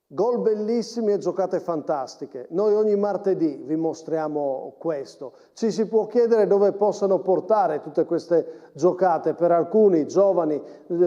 Gol bellissimi e giocate fantastiche. Noi ogni martedì vi mostriamo questo. Ci si può chiedere dove possano portare tutte queste giocate, per alcuni giovani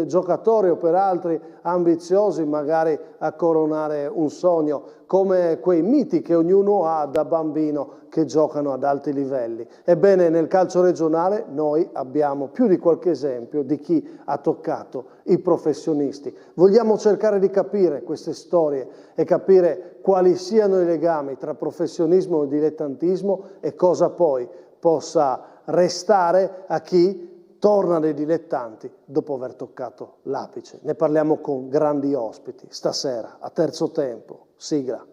giocatori o per altri ambiziosi magari a coronare un sogno, come quei miti che ognuno ha da bambino che giocano ad alti livelli. Ebbene, nel calcio regionale noi abbiamo più di qualche esempio di chi ha toccato i professionisti. Vogliamo cercare di capire queste storie e capire quali siano i legami tra professionismo e dilettantismo e cosa poi possa restare a chi torna dai dilettanti dopo aver toccato l'apice. Ne parliamo con grandi ospiti stasera a Terzo Tempo. Sigla.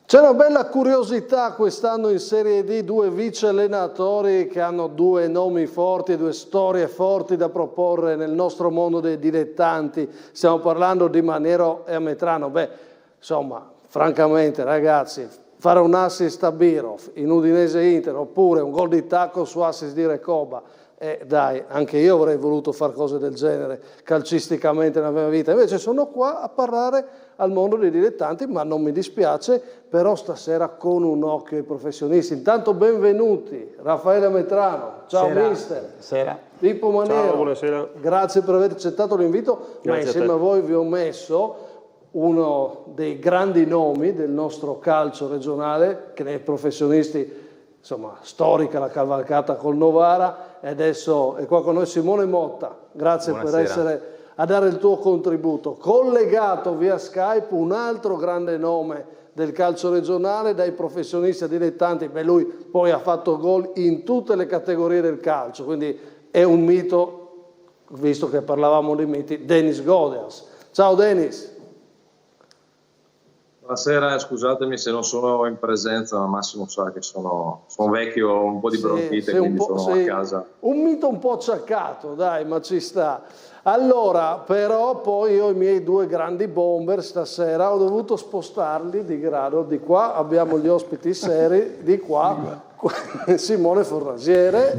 C'è una bella curiosità quest'anno in Serie D, due vice allenatori che hanno due nomi forti, due storie forti da proporre nel nostro mondo dei dilettanti. Stiamo parlando di Maniero e Ametrano. Beh, insomma, francamente ragazzi, fare un assist a Birov in Udinese Inter oppure un gol di tacco su assist di Recoba, dai, anche io avrei voluto fare cose del genere calcisticamente nella mia vita. Invece sono qua a parlare al mondo dei dilettanti, ma non mi dispiace, però stasera con un occhio ai professionisti. Intanto benvenuti, Raffaele Ametrano, ciao mister. Buonasera. Pippo Maniero, ciao, buonasera. Grazie per aver accettato l'invito, ma insieme a voi vi ho messo uno dei grandi nomi del nostro calcio regionale, che nei professionisti, insomma, storica la cavalcata col Novara, e adesso è qua con noi Simone Motta. Grazie Buonasera. per essere a dare il tuo contributo. Collegato via Skype un altro grande nome del calcio regionale, dai professionisti a dilettanti. Beh, lui poi ha fatto gol in tutte le categorie del calcio, quindi è un mito, visto che parlavamo di miti, Denis Godeas. Ciao Denis. Buonasera, scusatemi se non sono in presenza, ma Massimo sa che sono vecchio, ho un po' di bronchite, quindi sono a casa. Un mito un po' acciaccato, dai, ma ci sta. Allora, però, poi io e i miei due grandi bomber stasera ho dovuto spostarli di grado. Di qua abbiamo gli ospiti seri, di qua Simone Fornasiere.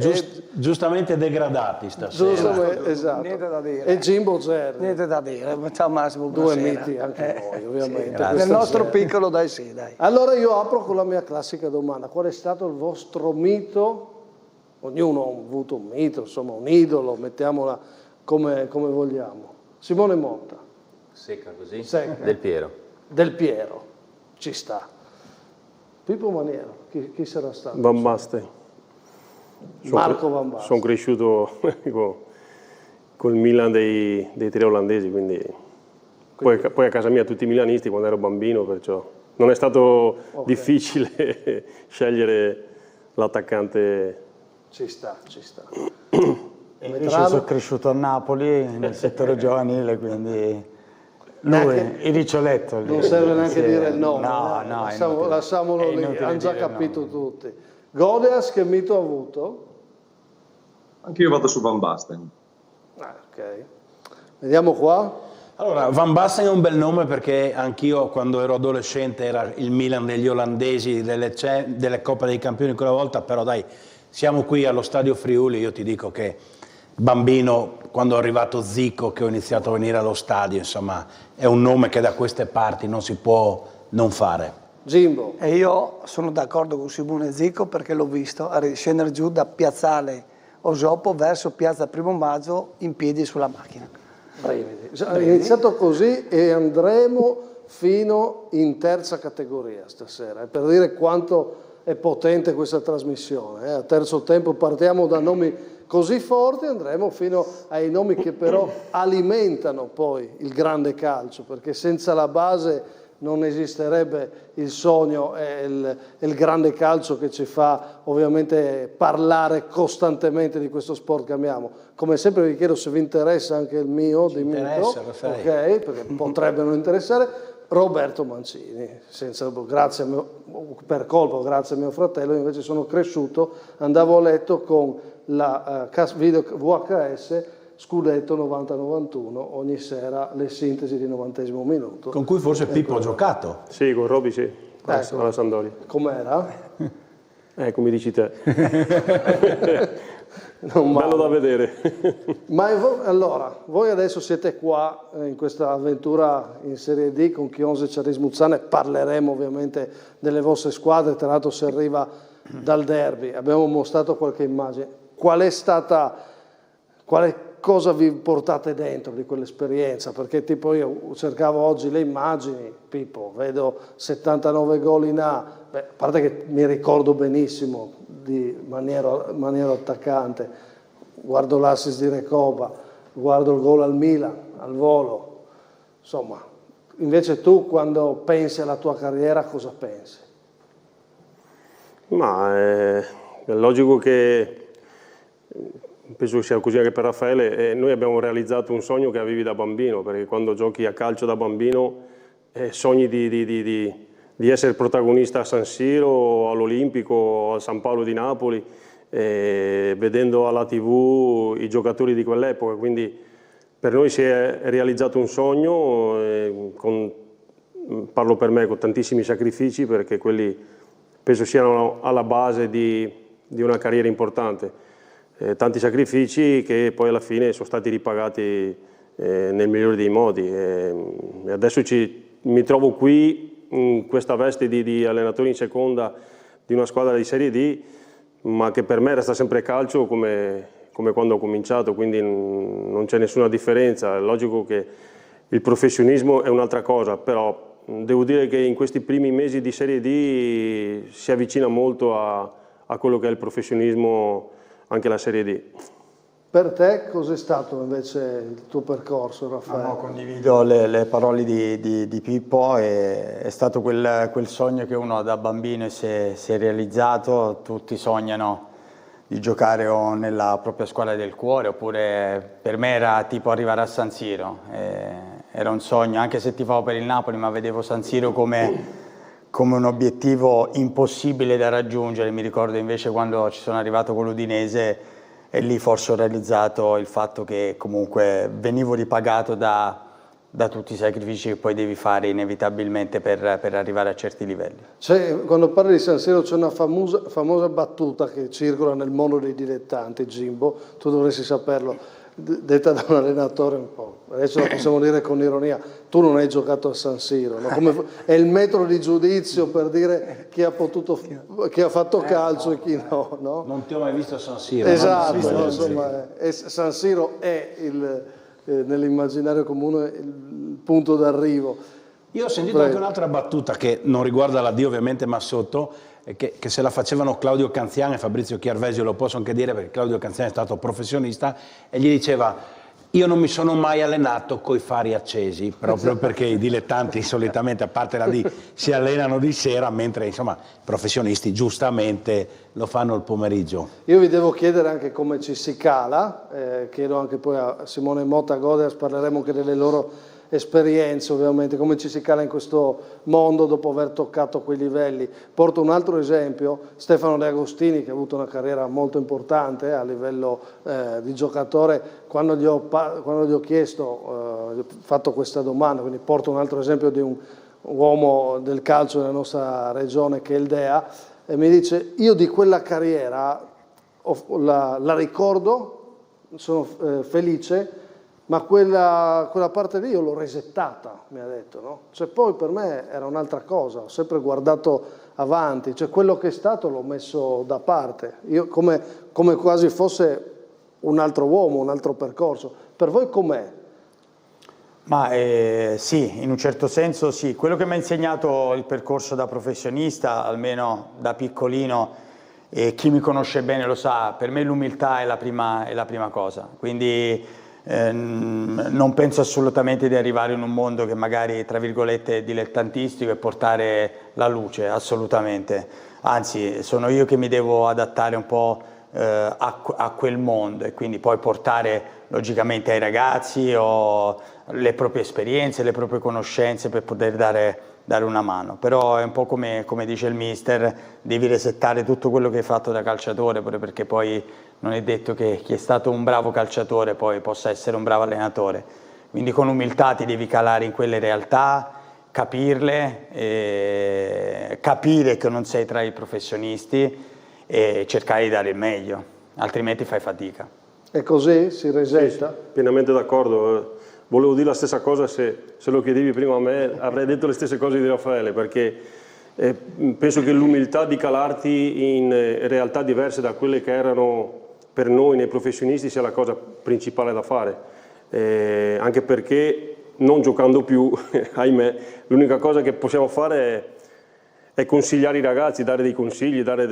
Giustamente degradati stasera. Giustamente, esatto. Niente da dire. E Jimbo Zerri. Niente da dire. Ciao Massimo, Due buonasera. miti anche voi, ovviamente. Sì, nel nostro piccolo, dai, sì, dai. Allora io apro con la mia classica domanda. Qual è stato il vostro mito? Ognuno ha avuto un mito, insomma un idolo, mettiamola come vogliamo. Simone Motta. Secca così? Secca. Del Piero. Del Piero, ci sta. Pippo Maniero, chi sarà stato? Van Basten. Marco Van Basten. Sono cresciuto col Milan dei tre olandesi, quindi poi a casa mia tutti milanisti quando ero bambino, perciò non è stato difficile scegliere l'attaccante. Ci sta, ci sta. Io sono cresciuto a Napoli nel settore giovanile, quindi lui, il Riccioletto. Non serve neanche dire il nome. No, lasciamolo lì, hanno già capito tutti. Godeas, che mito ha avuto? Anche io vado su Van Basten. Ok. Vediamo qua. Allora, Van Basten è un bel nome perché anch'io quando ero adolescente era il Milan degli olandesi, delle Coppe dei Campioni quella volta, però dai, siamo qui allo Stadio Friuli, io ti dico che bambino, quando è arrivato Zico, che ho iniziato a venire allo stadio, insomma, è un nome che da queste parti non si può non fare. Jimbo. E io sono d'accordo con Simone Zico perché l'ho visto a scendere giù da Piazzale Osopo verso Piazza Primo Maggio in piedi sulla macchina. Brividi. È iniziato così e andremo fino in terza categoria stasera, per dire quanto è potente questa trasmissione. A terzo tempo partiamo da nomi così forti, andremo fino ai nomi che però alimentano poi il grande calcio, perché senza la base non esisterebbe il sogno e il grande calcio che ci fa ovviamente parlare costantemente di questo sport che amiamo. Come sempre vi chiedo se vi interessa anche il mio, Ci interessa, lo sai. Ok, perché potrebbe non interessare. Roberto Mancini, grazie per colpa, grazie a mio fratello, invece sono cresciuto, andavo a letto con la video VHS Scudetto 90-91, ogni sera le sintesi di 90° minuto. Con cui forse Pippo ha giocato. Sì, con Roby sì, alla Sampdoria. Com'era? Come dici te. Bello da vedere. Ma allora, voi adesso siete qua in questa avventura in Serie D con Chionze e Ceris Muzzane, parleremo ovviamente delle vostre squadre, tra l'altro si arriva dal derby, abbiamo mostrato qualche immagine. Quale cosa vi portate dentro di quell'esperienza? Perché tipo io cercavo oggi le immagini, Pippo, vedo 79 gol in A, a parte che mi ricordo benissimo di maniera attaccante, guardo l'assist di Recoba, guardo il gol al Milan, al volo, insomma, invece tu quando pensi alla tua carriera cosa pensi? Ma è logico che penso che sia così anche per Raffaele, noi abbiamo realizzato un sogno che avevi da bambino, perché quando giochi a calcio da bambino sogni di essere protagonista a San Siro, all'Olimpico, al San Paolo di Napoli, vedendo alla TV i giocatori di quell'epoca, quindi per noi si è realizzato un sogno, parlo per me, con tantissimi sacrifici, perché quelli penso siano alla base di una carriera importante. Tanti sacrifici che poi alla fine sono stati ripagati nel migliore dei modi. Adesso mi trovo qui in questa veste di allenatore in seconda di una squadra di Serie D, ma che per me resta sempre calcio come quando ho cominciato, quindi non c'è nessuna differenza. È logico che il professionismo è un'altra cosa, però devo dire che in questi primi mesi di Serie D si avvicina molto a quello che è il professionismo, anche la Serie D. Per te cos'è stato invece il tuo percorso, Raffaele? No, condivido le parole di Pippo, è stato quel sogno che uno da bambino si è realizzato. Tutti sognano di giocare o nella propria squadra del cuore, oppure per me era tipo arrivare a San Siro, era un sogno, anche se tifavo per il Napoli, ma vedevo San Siro come un obiettivo impossibile da raggiungere. Mi ricordo invece quando ci sono arrivato con l'Udinese, e lì forse ho realizzato il fatto che comunque venivo ripagato da tutti i sacrifici che poi devi fare inevitabilmente per arrivare a certi livelli. Quando parli di San Siro c'è una famosa battuta che circola nel mondo dei dilettanti, Jimbo, tu dovresti saperlo, detta da un allenatore un po', adesso lo possiamo dire con ironia, tu non hai giocato a San Siro, no? È il metro di giudizio per dire chi ha fatto calcio e chi no, no? Non ti ho mai visto a San Siro. Esatto, insomma, San Siro è nell'immaginario comune il punto d'arrivo. Io ho sentito anche un'altra battuta che non riguarda la D ovviamente, ma sotto, che se la facevano Claudio Canziano e Fabrizio Chiarvesio, lo posso anche dire perché Claudio Canziano è stato professionista, e gli diceva: io non mi sono mai allenato coi fari accesi, proprio perché i dilettanti solitamente, a parte la D, si allenano di sera, mentre insomma i professionisti giustamente lo fanno il pomeriggio. Io vi devo chiedere anche come ci si cala, chiedo anche poi a Simone Motta Godeas, parleremo anche delle loro esperienze ovviamente, come ci si cala in questo mondo dopo aver toccato quei livelli. Porto un altro esempio, Stefano De Agostini, che ha avuto una carriera molto importante a livello di giocatore. Quando gli ho chiesto, gli ho fatto questa domanda, quindi porto un altro esempio di un uomo del calcio nella nostra regione che è il Dea, e mi dice: io di quella carriera la ricordo, sono felice, ma quella parte lì io l'ho resettata, mi ha detto, no? Cioè poi per me era un'altra cosa, ho sempre guardato avanti, cioè quello che è stato l'ho messo da parte, io come quasi fosse un altro uomo, un altro percorso. Per voi com'è? Ma sì, in un certo senso sì. Quello che mi ha insegnato il percorso da professionista, almeno da piccolino, e chi mi conosce bene lo sa, per me l'umiltà è la prima cosa. Quindi non penso assolutamente di arrivare in un mondo che magari, tra virgolette, è dilettantistico e portare la luce, assolutamente. Anzi, sono io che mi devo adattare un po' a quel mondo e quindi poi portare logicamente ai ragazzi o le proprie esperienze, le proprie conoscenze per poter dare una mano. Però è un po' come dice il mister, devi resettare tutto quello che hai fatto da calciatore, pure perché poi non è detto che chi è stato un bravo calciatore poi possa essere un bravo allenatore. Quindi con umiltà ti devi calare in quelle realtà, capirle, capire che non sei tra i professionisti e cercare di dare il meglio, altrimenti fai fatica. E così si resetta? Sì, pienamente d'accordo. Volevo dire la stessa cosa, se lo chiedevi prima a me avrei detto le stesse cose di Raffaele, perché penso che l'umiltà di calarti in realtà diverse da quelle che erano per noi nei professionisti sia la cosa principale da fare, anche perché non giocando più, ahimè, l'unica cosa che possiamo fare è consigliare i ragazzi, dare dei consigli, dare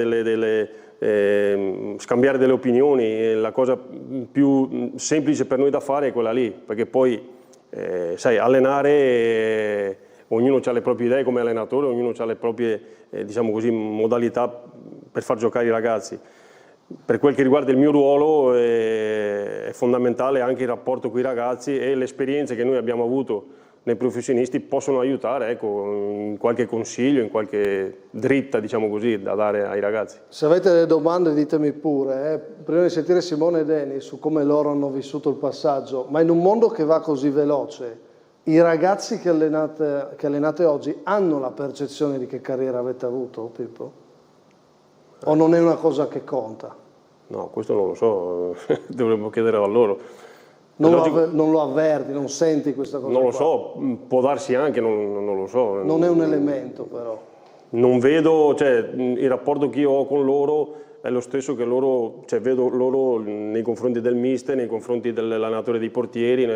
scambiare delle opinioni. La cosa più semplice per noi da fare è quella lì, perché poi, sai, allenare, ognuno ha le proprie idee come allenatore, ognuno ha le proprie, diciamo così, modalità per far giocare i ragazzi. Per quel che riguarda il mio ruolo è fondamentale anche il rapporto con i ragazzi e le esperienze che noi abbiamo avuto nei professionisti possono aiutare, ecco, in qualche consiglio, in qualche dritta, diciamo così, da dare ai ragazzi. Se avete delle domande ditemi pure, prima di sentire Simone e Deni su come loro hanno vissuto il passaggio, ma in un mondo che va così veloce, i ragazzi che allenate oggi hanno la percezione di che carriera avete avuto, Pippo? O non è una cosa che conta? No, questo non lo so, dovremmo chiedere a loro. Non lo avverti, non senti questa cosa? Non lo so, può darsi anche, non lo so. Non è un elemento però. Non vedo, cioè il rapporto che io ho con loro è lo stesso che loro, cioè vedo loro nei confronti del mister, nei confronti dell'allenatore dei portieri,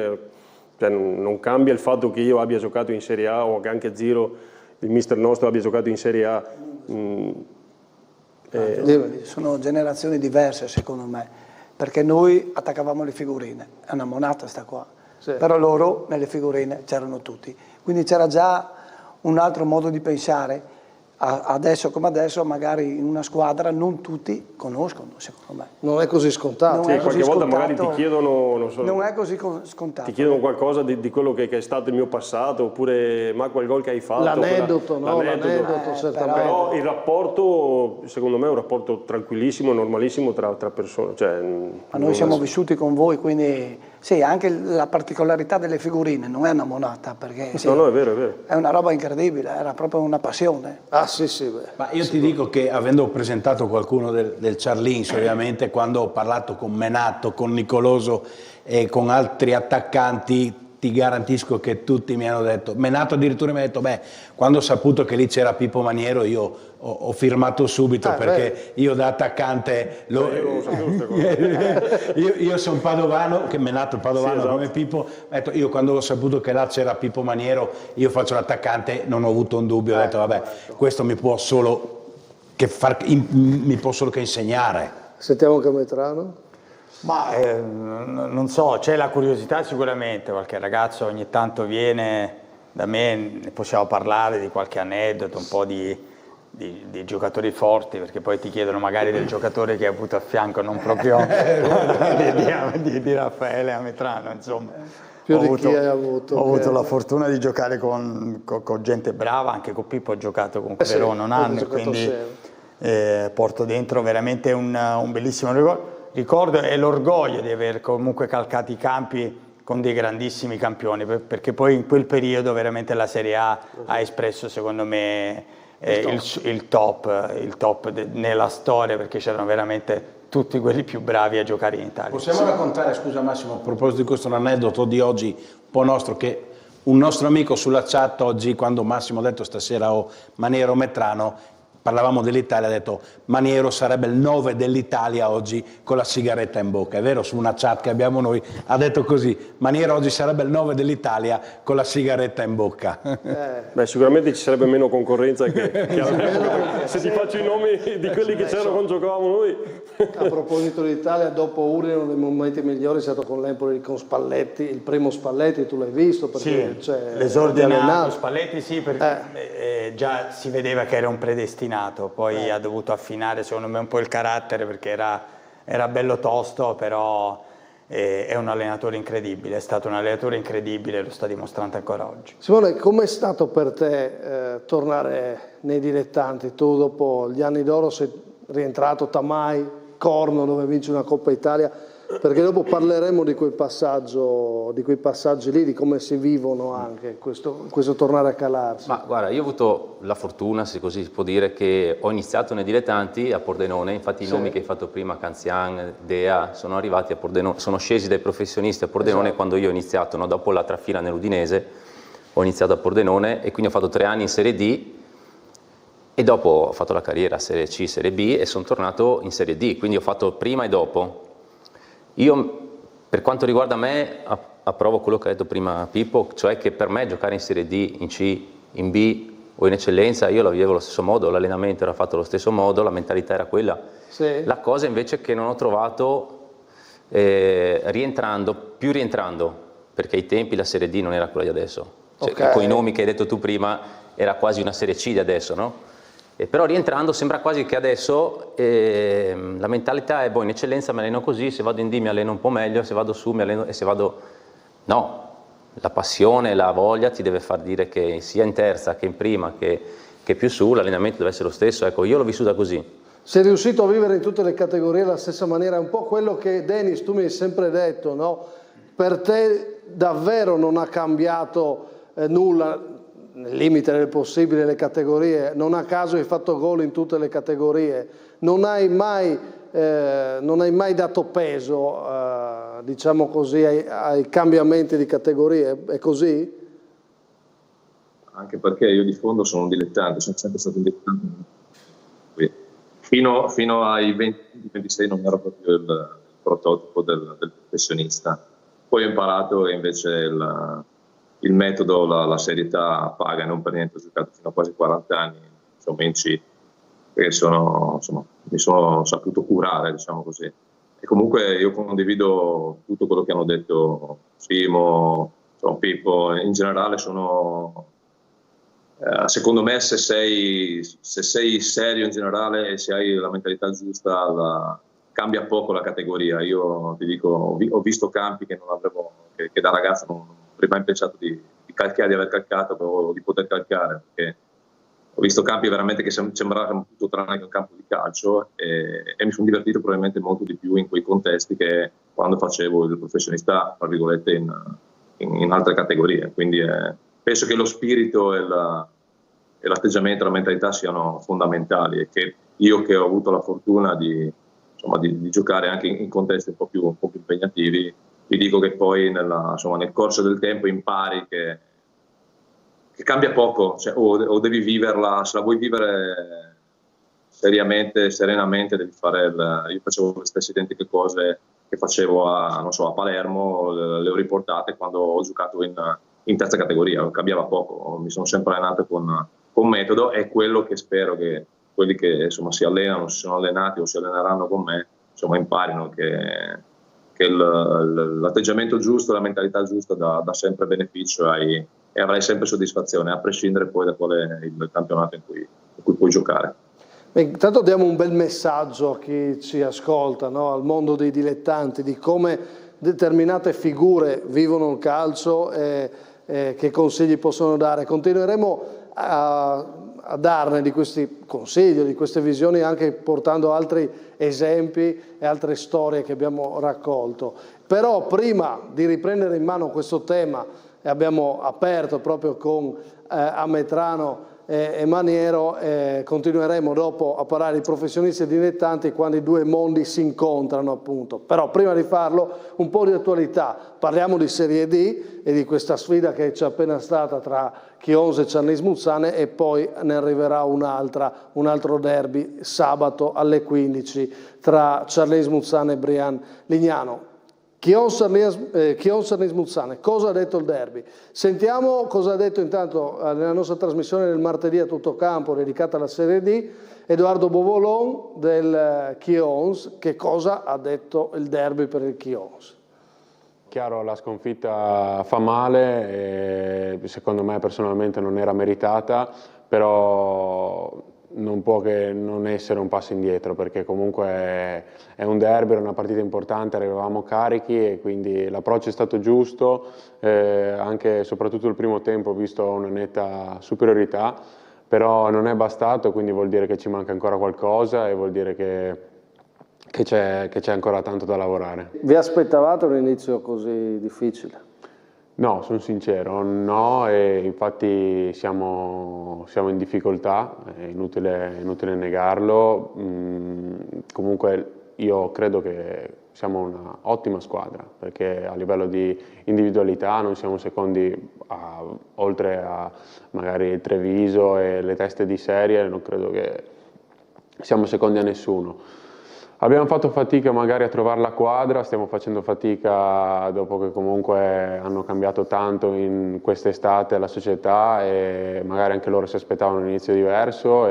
cioè non cambia il fatto che io abbia giocato in Serie A o che anche Ziro, il mister nostro, abbia giocato in Serie A. Sono generazioni diverse secondo me. Perché noi attaccavamo le figurine, è una monata sta qua, sì. Però loro nelle figurine c'erano tutti, quindi c'era già un altro modo di pensare. Adesso come adesso magari in una squadra non tutti conoscono, secondo me. Non è così scontato. Sì, qualche volta magari ti chiedono, non so, non è così scontato. Ti chiedono qualcosa di quello che è stato il mio passato, oppure ma quel gol che hai fatto. L'aneddoto, no? L'aneddoto, certamente. Però il rapporto, secondo me, è un rapporto tranquillissimo, normalissimo tra persone. Cioè, ma noi siamo vissuti con voi, quindi sì, anche la particolarità delle figurine non è una monata, perché sì, no, è vero, è vero. È una roba incredibile, era proprio una passione. Ah, sì, sì, beh. Ma io ti dico che avendo presentato qualcuno del Ciarlins, ovviamente, quando ho parlato con Menato, con Nicoloso e con altri attaccanti, ti garantisco che tutti mi hanno detto, Menato addirittura mi ha detto, beh, quando ho saputo che lì c'era Pippo Maniero io ho firmato subito, perché io da attaccante io sono padovano, che Menato è padovano, sì, esatto, come Pippo, ho detto, io quando ho saputo che là c'era Pippo Maniero, io faccio l'attaccante, non ho avuto un dubbio, ho detto vabbè, questo mi può solo che insegnare. Sentiamo Cametrano. Ma non so, c'è la curiosità sicuramente, qualche ragazzo ogni tanto viene da me, ne possiamo parlare di qualche aneddoto, un po' di giocatori forti, perché poi ti chiedono magari del giocatore che hai avuto a fianco, non proprio di Raffaele Ametrano, insomma. Più di chi hai avuto? Ho avuto la fortuna di giocare con gente brava, anche con Pippo ho giocato con Verona un anno, quindi porto dentro veramente un bellissimo ricordo e l'orgoglio di aver comunque calcato i campi con dei grandissimi campioni, perché poi in quel periodo veramente la Serie A ha espresso secondo me il top nella storia, perché c'erano veramente tutti quelli più bravi a giocare in Italia. Possiamo raccontare, scusa Massimo, a proposito di questo, un aneddoto di oggi un po' nostro, che un nostro amico sulla chat oggi, quando Massimo ha detto stasera Maniero Metrano, parlavamo dell'Italia, ha detto Maniero sarebbe il 9 dell'Italia oggi con la sigaretta in bocca. È vero, su una chat che abbiamo noi ha detto così, Maniero oggi sarebbe il 9 dell'Italia con la sigaretta in bocca. Beh, sicuramente ci sarebbe meno concorrenza se ti faccio i nomi di quelli che c'erano quando giocavamo noi. A proposito dell'Italia, dopo Udine uno dei momenti migliori è stato con l'Empoli con Spalletti, il primo Spalletti, tu l'hai visto? Perché sì, l'esordio con Spalletti sì, perché già si vedeva che era un predestinato, poi ha dovuto affinare secondo me un po' il carattere perché era bello tosto, però è un allenatore incredibile, è stato un allenatore incredibile, lo sta dimostrando ancora oggi. Simone, com'è stato per te tornare nei dilettanti? Tu dopo gli anni d'oro sei rientrato Tamai, Corno dove vince una Coppa Italia, perché dopo parleremo di quei passaggi lì, di come si vivono anche questo tornare a calarsi. Ma guarda, io ho avuto la fortuna, se così si può dire, che ho iniziato nei dilettanti a Pordenone, infatti i nomi che hai fatto prima, Canzian, Dea, sono arrivati a Pordenone, sono scesi dai professionisti a Pordenone quando io ho iniziato, no? Dopo la trafila nell'Udinese ho iniziato a Pordenone e quindi ho fatto 3 anni in Serie D e dopo ho fatto la carriera Serie C, Serie B e sono tornato in Serie D, quindi ho fatto prima e dopo. Io, per quanto riguarda me, approvo quello che ha detto prima Pippo, cioè che per me giocare in Serie D, in C, in B o in eccellenza, io la vivevo allo stesso modo, l'allenamento era fatto allo stesso modo, la mentalità era quella. Sì. La cosa invece che non ho trovato rientrando, perché ai tempi la Serie D non era quella di adesso. Cioè, con i nomi che hai detto tu prima era quasi una Serie C di adesso, no? Però rientrando sembra quasi che adesso la mentalità è in eccellenza mi alleno così, se vado in D mi alleno un po' meglio, se vado su mi alleno e se vado... No, la passione, la voglia ti deve far dire che sia in terza che in prima che più su l'allenamento deve essere lo stesso, ecco io l'ho vissuta così. Sei riuscito a vivere in tutte le categorie alla stessa maniera, è un po' quello che Denis tu mi hai sempre detto, no? Per te davvero non ha cambiato nulla, nel limite del possibile, le categorie, non a caso hai fatto gol in tutte le categorie, non hai mai dato peso, diciamo così, ai cambiamenti di categorie, è così? Anche perché io di fondo sono un dilettante, sono sempre stato un dilettante. Fino ai 20-26 non ero proprio il prototipo del professionista, poi ho imparato che invece il metodo, la serietà paga, non per niente ho giocato fino a quasi 40 anni, insomma in C, perché mi sono saputo curare, diciamo così. E comunque io condivido tutto quello che hanno detto Simo, Pippo, in generale secondo me se sei serio in generale e se hai la mentalità giusta cambia poco la categoria. Io ti dico, ho visto campi che non avevo, che da ragazzo non avrei mai pensato di calcare, di aver calcato o di poter calcare, perché ho visto campi veramente che sembravano tutto tranne che un campo di calcio e mi sono divertito probabilmente molto di più in quei contesti che quando facevo il professionista, tra virgolette, in altre categorie. Quindi penso che lo spirito e l'atteggiamento, la mentalità siano fondamentali e che io che ho avuto la fortuna di giocare anche in contesti un po' più impegnativi, vi dico che poi nel corso del tempo impari che cambia poco, cioè, o devi viverla, se la vuoi vivere seriamente, serenamente, devi fare io facevo le stesse identiche cose che facevo a Palermo, le ho riportate quando ho giocato in terza categoria, cambiava poco, mi sono sempre allenato con metodo, è quello che spero che quelli che si allenano, si sono allenati o si alleneranno con me, imparino che l'atteggiamento giusto, la mentalità giusta dà sempre beneficio e avrai sempre soddisfazione, a prescindere poi da qual è il campionato in cui puoi giocare. Beh, intanto diamo un bel messaggio a chi ci ascolta, no? Al mondo dei dilettanti, di come determinate figure vivono il calcio e che consigli possono dare. Continueremo a darne di questi consigli, di queste visioni, anche portando altri esempi e altre storie che abbiamo raccolto. Però prima di riprendere in mano questo tema, e abbiamo aperto proprio con Ametrano e Maniero, continueremo dopo a parlare di professionisti e dilettanti quando i due mondi si incontrano, appunto. Però prima di farlo un po' di attualità, parliamo di Serie D e di questa sfida che c'è appena stata tra Chions e Cernez Muzzane, e poi ne arriverà un altro derby sabato alle 15 tra Cernez Muzzane e Brian Lignano. Chions-Cernez Muzzane, cosa ha detto il derby? Sentiamo cosa ha detto intanto nella nostra trasmissione del martedì a tutto campo dedicata alla Serie D Edoardo Bovolon del Chions. Che cosa ha detto il derby per il Chions? Chiaro, la sconfitta fa male, e secondo me personalmente non era meritata, però non può che non essere un passo indietro, perché comunque è un derby, era una partita importante, arrivavamo carichi e quindi l'approccio è stato giusto, anche soprattutto il primo tempo ho visto una netta superiorità, però non è bastato, quindi vuol dire che ci manca ancora qualcosa e vuol dire che c'è ancora tanto da lavorare. Vi aspettavate un inizio così difficile? No, sono sincero, no, e infatti siamo in difficoltà, è inutile negarlo. Comunque io credo che siamo una ottima squadra, perché a livello di individualità non siamo secondi, oltre a magari il Treviso e le teste di serie, non credo che siamo secondi a nessuno. Abbiamo fatto fatica magari a trovare la quadra, stiamo facendo fatica dopo che comunque hanno cambiato tanto in quest'estate la società e magari anche loro si aspettavano un inizio diverso,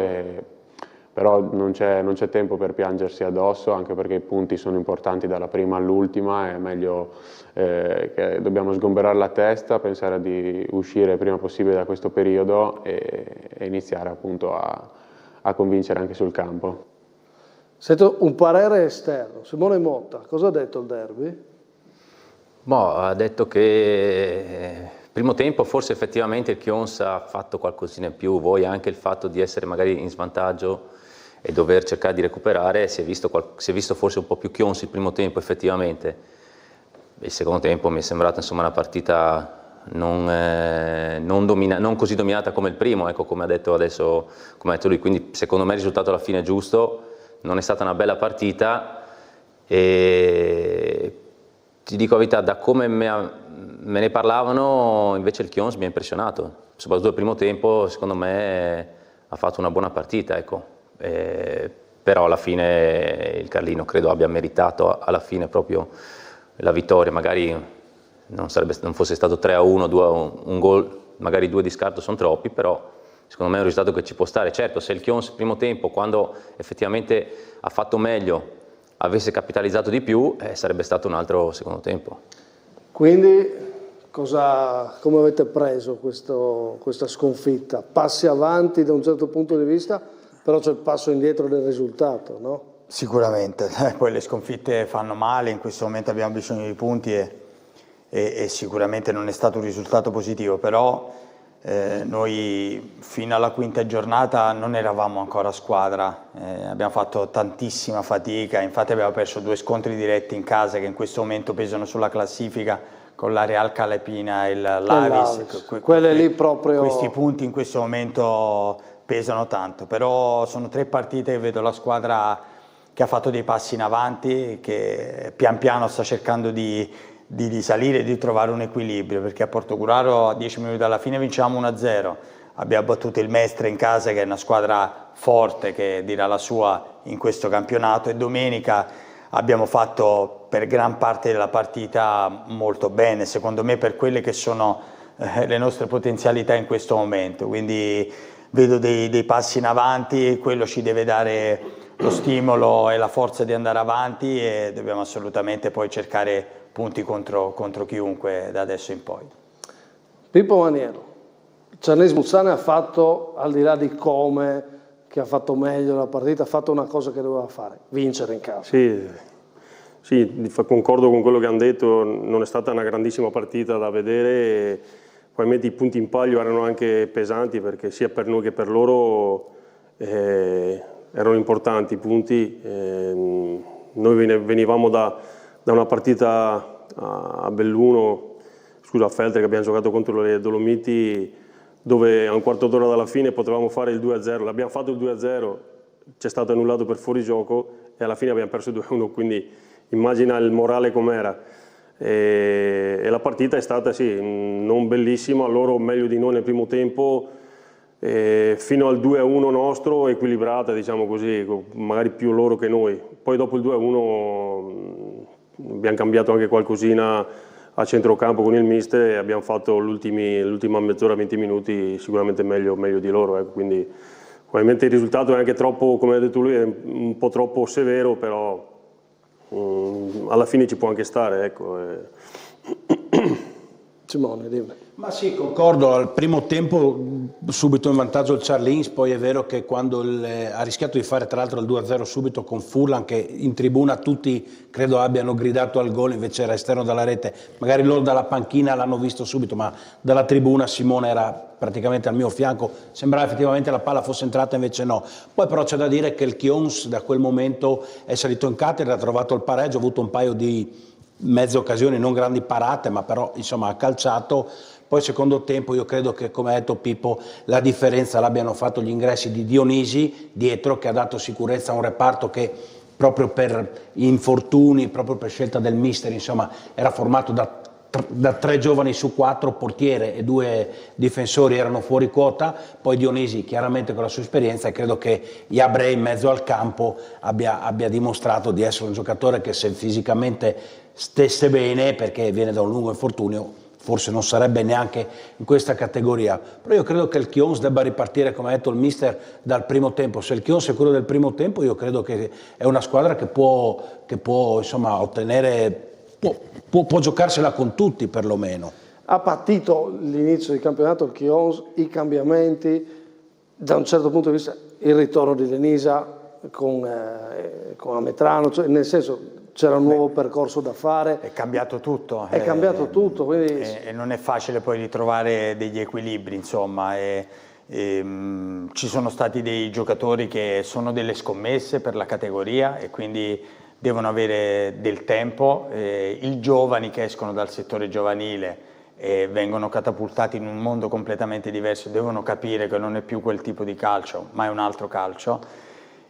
però non c'è tempo per piangersi addosso, anche perché i punti sono importanti dalla prima all'ultima, è meglio che dobbiamo sgomberare la testa, pensare di uscire il prima possibile da questo periodo e iniziare appunto a convincere anche sul campo. Sento un parere esterno. Simone Motta, cosa ha detto il derby? Ha detto che primo tempo forse effettivamente il Chions ha fatto qualcosina in più, voi anche il fatto di essere magari in svantaggio e dover cercare di recuperare, si è visto forse un po' più Chions il primo tempo effettivamente. Il secondo tempo mi è sembrata insomma una partita non così dominata come il primo, ecco, come ha detto adesso, come ha detto lui, quindi secondo me il risultato alla fine è giusto. Non è stata una bella partita e ti dico la verità, da come me ne parlavano invece il Chions mi ha impressionato, soprattutto il primo tempo secondo me ha fatto una buona partita, ecco. Però alla fine il Carlino credo abbia meritato alla fine proprio la vittoria, magari non fosse stato 3-1, un gol, magari 2 di scarto sono troppi, però secondo me è un risultato che ci può stare. Certo, se il Chions primo tempo, quando effettivamente ha fatto meglio, avesse capitalizzato di più, sarebbe stato un altro secondo tempo. Quindi come avete preso questa sconfitta? Passi avanti da un certo punto di vista, però c'è il passo indietro del risultato, no? Sicuramente, poi le sconfitte fanno male, in questo momento abbiamo bisogno di punti e sicuramente non è stato un risultato positivo, però noi fino alla quinta giornata non eravamo ancora squadra, abbiamo fatto tantissima fatica, infatti abbiamo perso 2 scontri diretti in casa che in questo momento pesano sulla classifica con la Real Calepina e l'Avis. Quelle lì proprio... Questi punti in questo momento pesano tanto, però sono 3 partite che vedo la squadra che ha fatto dei passi in avanti, che pian piano sta cercando di risalire e di trovare un equilibrio, perché a Portogruaro a 10 minuti alla fine vinciamo 1-0, abbiamo battuto il Mestre in casa che è una squadra forte che dirà la sua in questo campionato, e domenica abbiamo fatto per gran parte della partita molto bene, secondo me per quelle che sono le nostre potenzialità in questo momento, quindi vedo dei passi in avanti e quello ci deve dare lo stimolo e la forza di andare avanti, e dobbiamo assolutamente poi cercare punti contro chiunque da adesso in poi. Pippo Maniero, Cernez Muzzane ha fatto, al di là di come, che ha fatto meglio la partita, ha fatto una cosa che doveva fare, vincere in casa. Sì, concordo con quello che hanno detto, non è stata una grandissima partita da vedere, e probabilmente i punti in palio erano anche pesanti, perché sia per noi che per loro erano importanti i punti. Noi venivamo da una partita a Belluno, a Feltre, che abbiamo giocato contro le Dolomiti, dove a un quarto d'ora dalla fine potevamo fare il 2-0, l'abbiamo fatto il 2-0, c'è stato annullato per fuorigioco e alla fine abbiamo perso 2-1, quindi immagina il morale com'era. E la partita è stata sì, non bellissima, loro meglio di noi nel primo tempo, fino al 2-1 nostro, equilibrata, diciamo così, magari più loro che noi. Poi dopo il 2-1 abbiamo cambiato anche qualcosina a centrocampo con il mister e abbiamo fatto l'ultima mezz'ora, 20 minuti sicuramente meglio di loro, ecco. Quindi probabilmente il risultato è anche troppo, come ha detto lui, è un po' troppo severo, però alla fine ci può anche stare, ecco. Simone, dimmi. Ma sì, concordo, al primo tempo subito in vantaggio il Charlins, poi è vero che quando ha rischiato di fare tra l'altro il 2-0 subito con Furlan, che in tribuna tutti credo abbiano gridato al gol, invece era esterno dalla rete, magari loro dalla panchina l'hanno visto subito, ma dalla tribuna Simone era praticamente al mio fianco, sembrava effettivamente la palla fosse entrata, invece no. Poi però c'è da dire che il Chions da quel momento è salito in cattedra, ha trovato il pareggio, ha avuto un paio di mezze occasioni, non grandi parate, ma però insomma ha calciato. Poi secondo tempo io credo che, come ha detto Pippo, la differenza l'abbiano fatto gli ingressi di Dionisi dietro, che ha dato sicurezza a un reparto che proprio per infortuni, proprio per scelta del mister, insomma, era formato da 3 giovani su 4, portiere e 2 difensori erano fuori quota, poi Dionisi chiaramente con la sua esperienza, e credo che Iabré in mezzo al campo abbia dimostrato di essere un giocatore che, se fisicamente stesse bene, perché viene da un lungo infortunio, forse non sarebbe neanche in questa categoria. Però io credo che il Chions debba ripartire, come ha detto il mister, dal primo tempo. Se il Chions è quello del primo tempo, io credo che è una squadra che può insomma, ottenere, può giocarsela con tutti perlomeno. Ha patito l'inizio del campionato il Chions, i cambiamenti, da un certo punto di vista il ritorno di Denisa con Ametrano, cioè, nel senso, c'era un nuovo percorso da fare. È cambiato tutto. È cambiato tutto, quindi... E non è facile poi ritrovare degli equilibri, insomma. Ci sono stati dei giocatori che sono delle scommesse per la categoria e quindi devono avere del tempo. I giovani che escono dal settore giovanile e vengono catapultati in un mondo completamente diverso, devono capire che non è più quel tipo di calcio, ma è un altro calcio.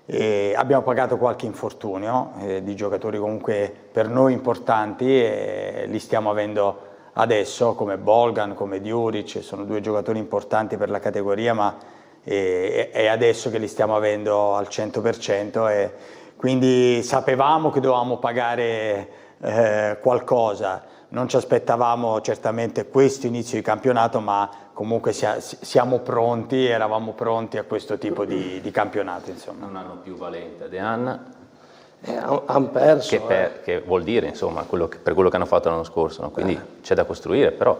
Abbiamo pagato qualche infortunio di giocatori comunque per noi importanti e li stiamo avendo adesso, come Bolgan, come Djuric, sono 2 giocatori importanti per la categoria, ma è adesso che li stiamo avendo al 100%, e quindi sapevamo che dovevamo pagare qualcosa. Non ci aspettavamo certamente questo inizio di campionato, ma comunque siamo pronti, eravamo pronti a questo tipo di campionato, insomma. Un anno più valente De Anna, hanno perso. Che vuol dire, insomma, per quello che hanno fatto l'anno scorso, no? Quindi c'è da costruire, però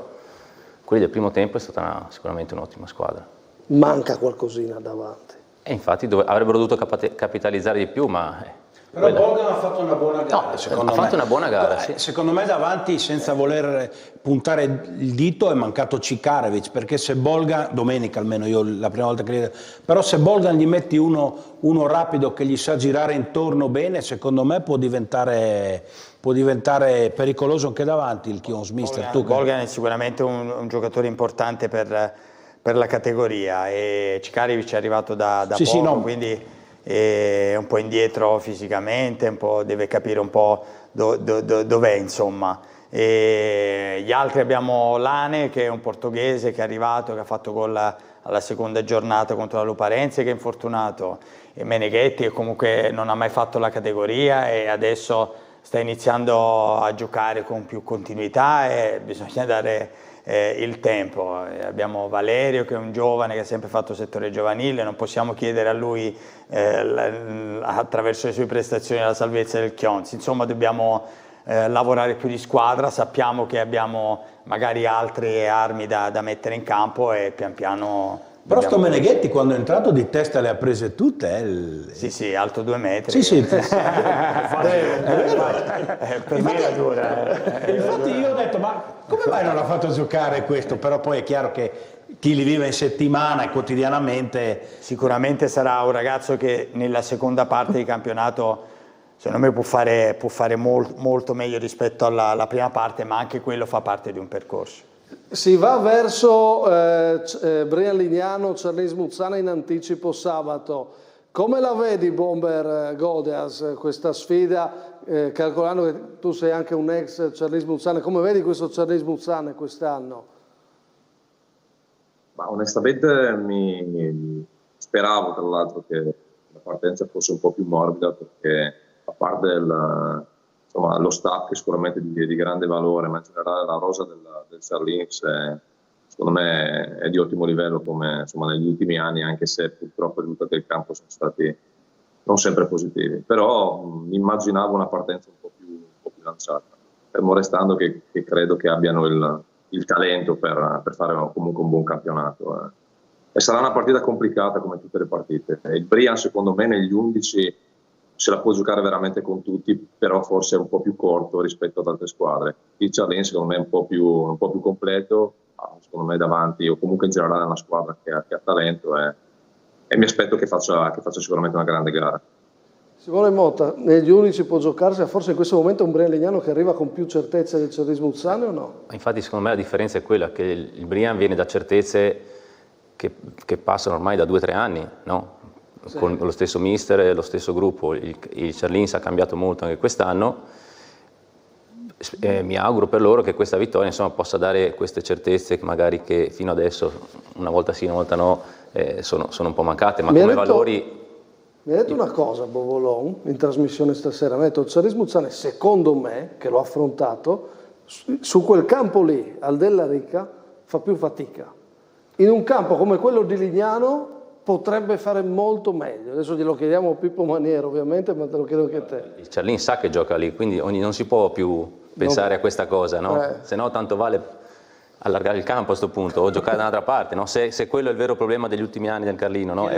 quelli del primo tempo è stata sicuramente un'ottima squadra. Manca qualcosina davanti. E infatti avrebbero dovuto capitalizzare di più, ma... Però Bolgan ha fatto una buona gara, no, secondo me. Ha fatto una buona gara, sì. Secondo me davanti, senza voler puntare il dito, è mancato Cikarevic, perché se Bolgan, domenica almeno, io la prima volta che li vedo, però se Bolgan gli metti uno rapido che gli sa girare intorno bene, secondo me può diventare pericoloso anche davanti il Chions, mister. Bolgan è sicuramente un giocatore importante per la categoria, e Cikarevic è arrivato da poco, no. Quindi è un po' indietro fisicamente, deve capire un po' dov'è, insomma. E gli altri abbiamo Lane, che è un portoghese che è arrivato, che ha fatto gol alla seconda giornata contro la Luparense, che è infortunato, e Meneghetti, che comunque non ha mai fatto la categoria e adesso sta iniziando a giocare con più continuità, e bisogna dare il tempo. Abbiamo Valerio, che è un giovane che ha sempre fatto settore giovanile, non possiamo chiedere a lui attraverso le sue prestazioni la salvezza del Chions. Insomma, dobbiamo lavorare più di squadra, sappiamo che abbiamo magari altre armi da mettere in campo, e pian piano... Però sto Meneghetti, quando è entrato, di testa le ha prese tutte. Sì, alto 2 metri. Sì. Per me era dura. Infatti io ho detto, ma come mai non l'ha fatto giocare questo? Però poi è chiaro che chi li vive in settimana e quotidianamente... Sicuramente sarà un ragazzo che nella seconda parte di campionato, secondo me, può fare molto meglio rispetto alla prima parte, ma anche quello fa parte di un percorso. Si va verso Brian Lignano, Charly Smuzzana in anticipo sabato. Come la vedi, Bomber Golias, questa sfida, calcolando che tu sei anche un ex Charly Smuzzana? Come vedi questo Charly Smuzzana quest'anno? Ma onestamente speravo, tra l'altro, che la partenza fosse un po' più morbida, perché a parte lo staff, che sicuramente di grande valore, ma in generale la rosa del Sarlins secondo me è di ottimo livello, come negli ultimi anni, anche se purtroppo i risultati del campo sono stati non sempre positivi. Però immaginavo una partenza un po' più lanciata, fermo restando che credo che abbiano il talento per fare comunque un buon campionato. E sarà una partita complicata come tutte le partite. Il Brian, secondo me, negli 11 se la può giocare veramente con tutti, però forse è un po' più corto rispetto ad altre squadre. Il Charly, secondo me, è un po' più completo, secondo me davanti, o comunque in generale è una squadra che ha talento, e mi aspetto che faccia sicuramente una grande gara. Simone Motta, negli 11 può giocarsi, forse in questo momento un Brian Lignano che arriva con più certezze del Charly Smuzzana o no? Infatti secondo me la differencia è quella che il Brian viene da certezze che passano ormai da 2 o 3 anni, no? Sì. Con lo stesso mister e lo stesso gruppo. Il Charly ha cambiato molto anche quest'anno. Mi auguro per loro che questa vittoria, insomma, possa dare queste certezze che magari che fino adesso, una volta sì, una volta no, sono un po' mancate, ma come valori... Mi ha detto una cosa Bovolon in trasmissione stasera, mi ha detto il Charly Smuzzana, secondo me, che l'ho affrontato, su quel campo lì, al Della Ricca, fa più fatica. In un campo come quello di Lignano potrebbe fare molto meglio. Adesso glielo chiediamo a Pippo Maniero, ovviamente, ma te lo chiedo anche a te. Il Charly sa che gioca lì, quindi non si può più pensare a questa cosa, no? Se no tanto vale allargare il campo a questo punto o giocare da un'altra parte, no? Se quello è il vero problema degli ultimi anni del Carlino, no?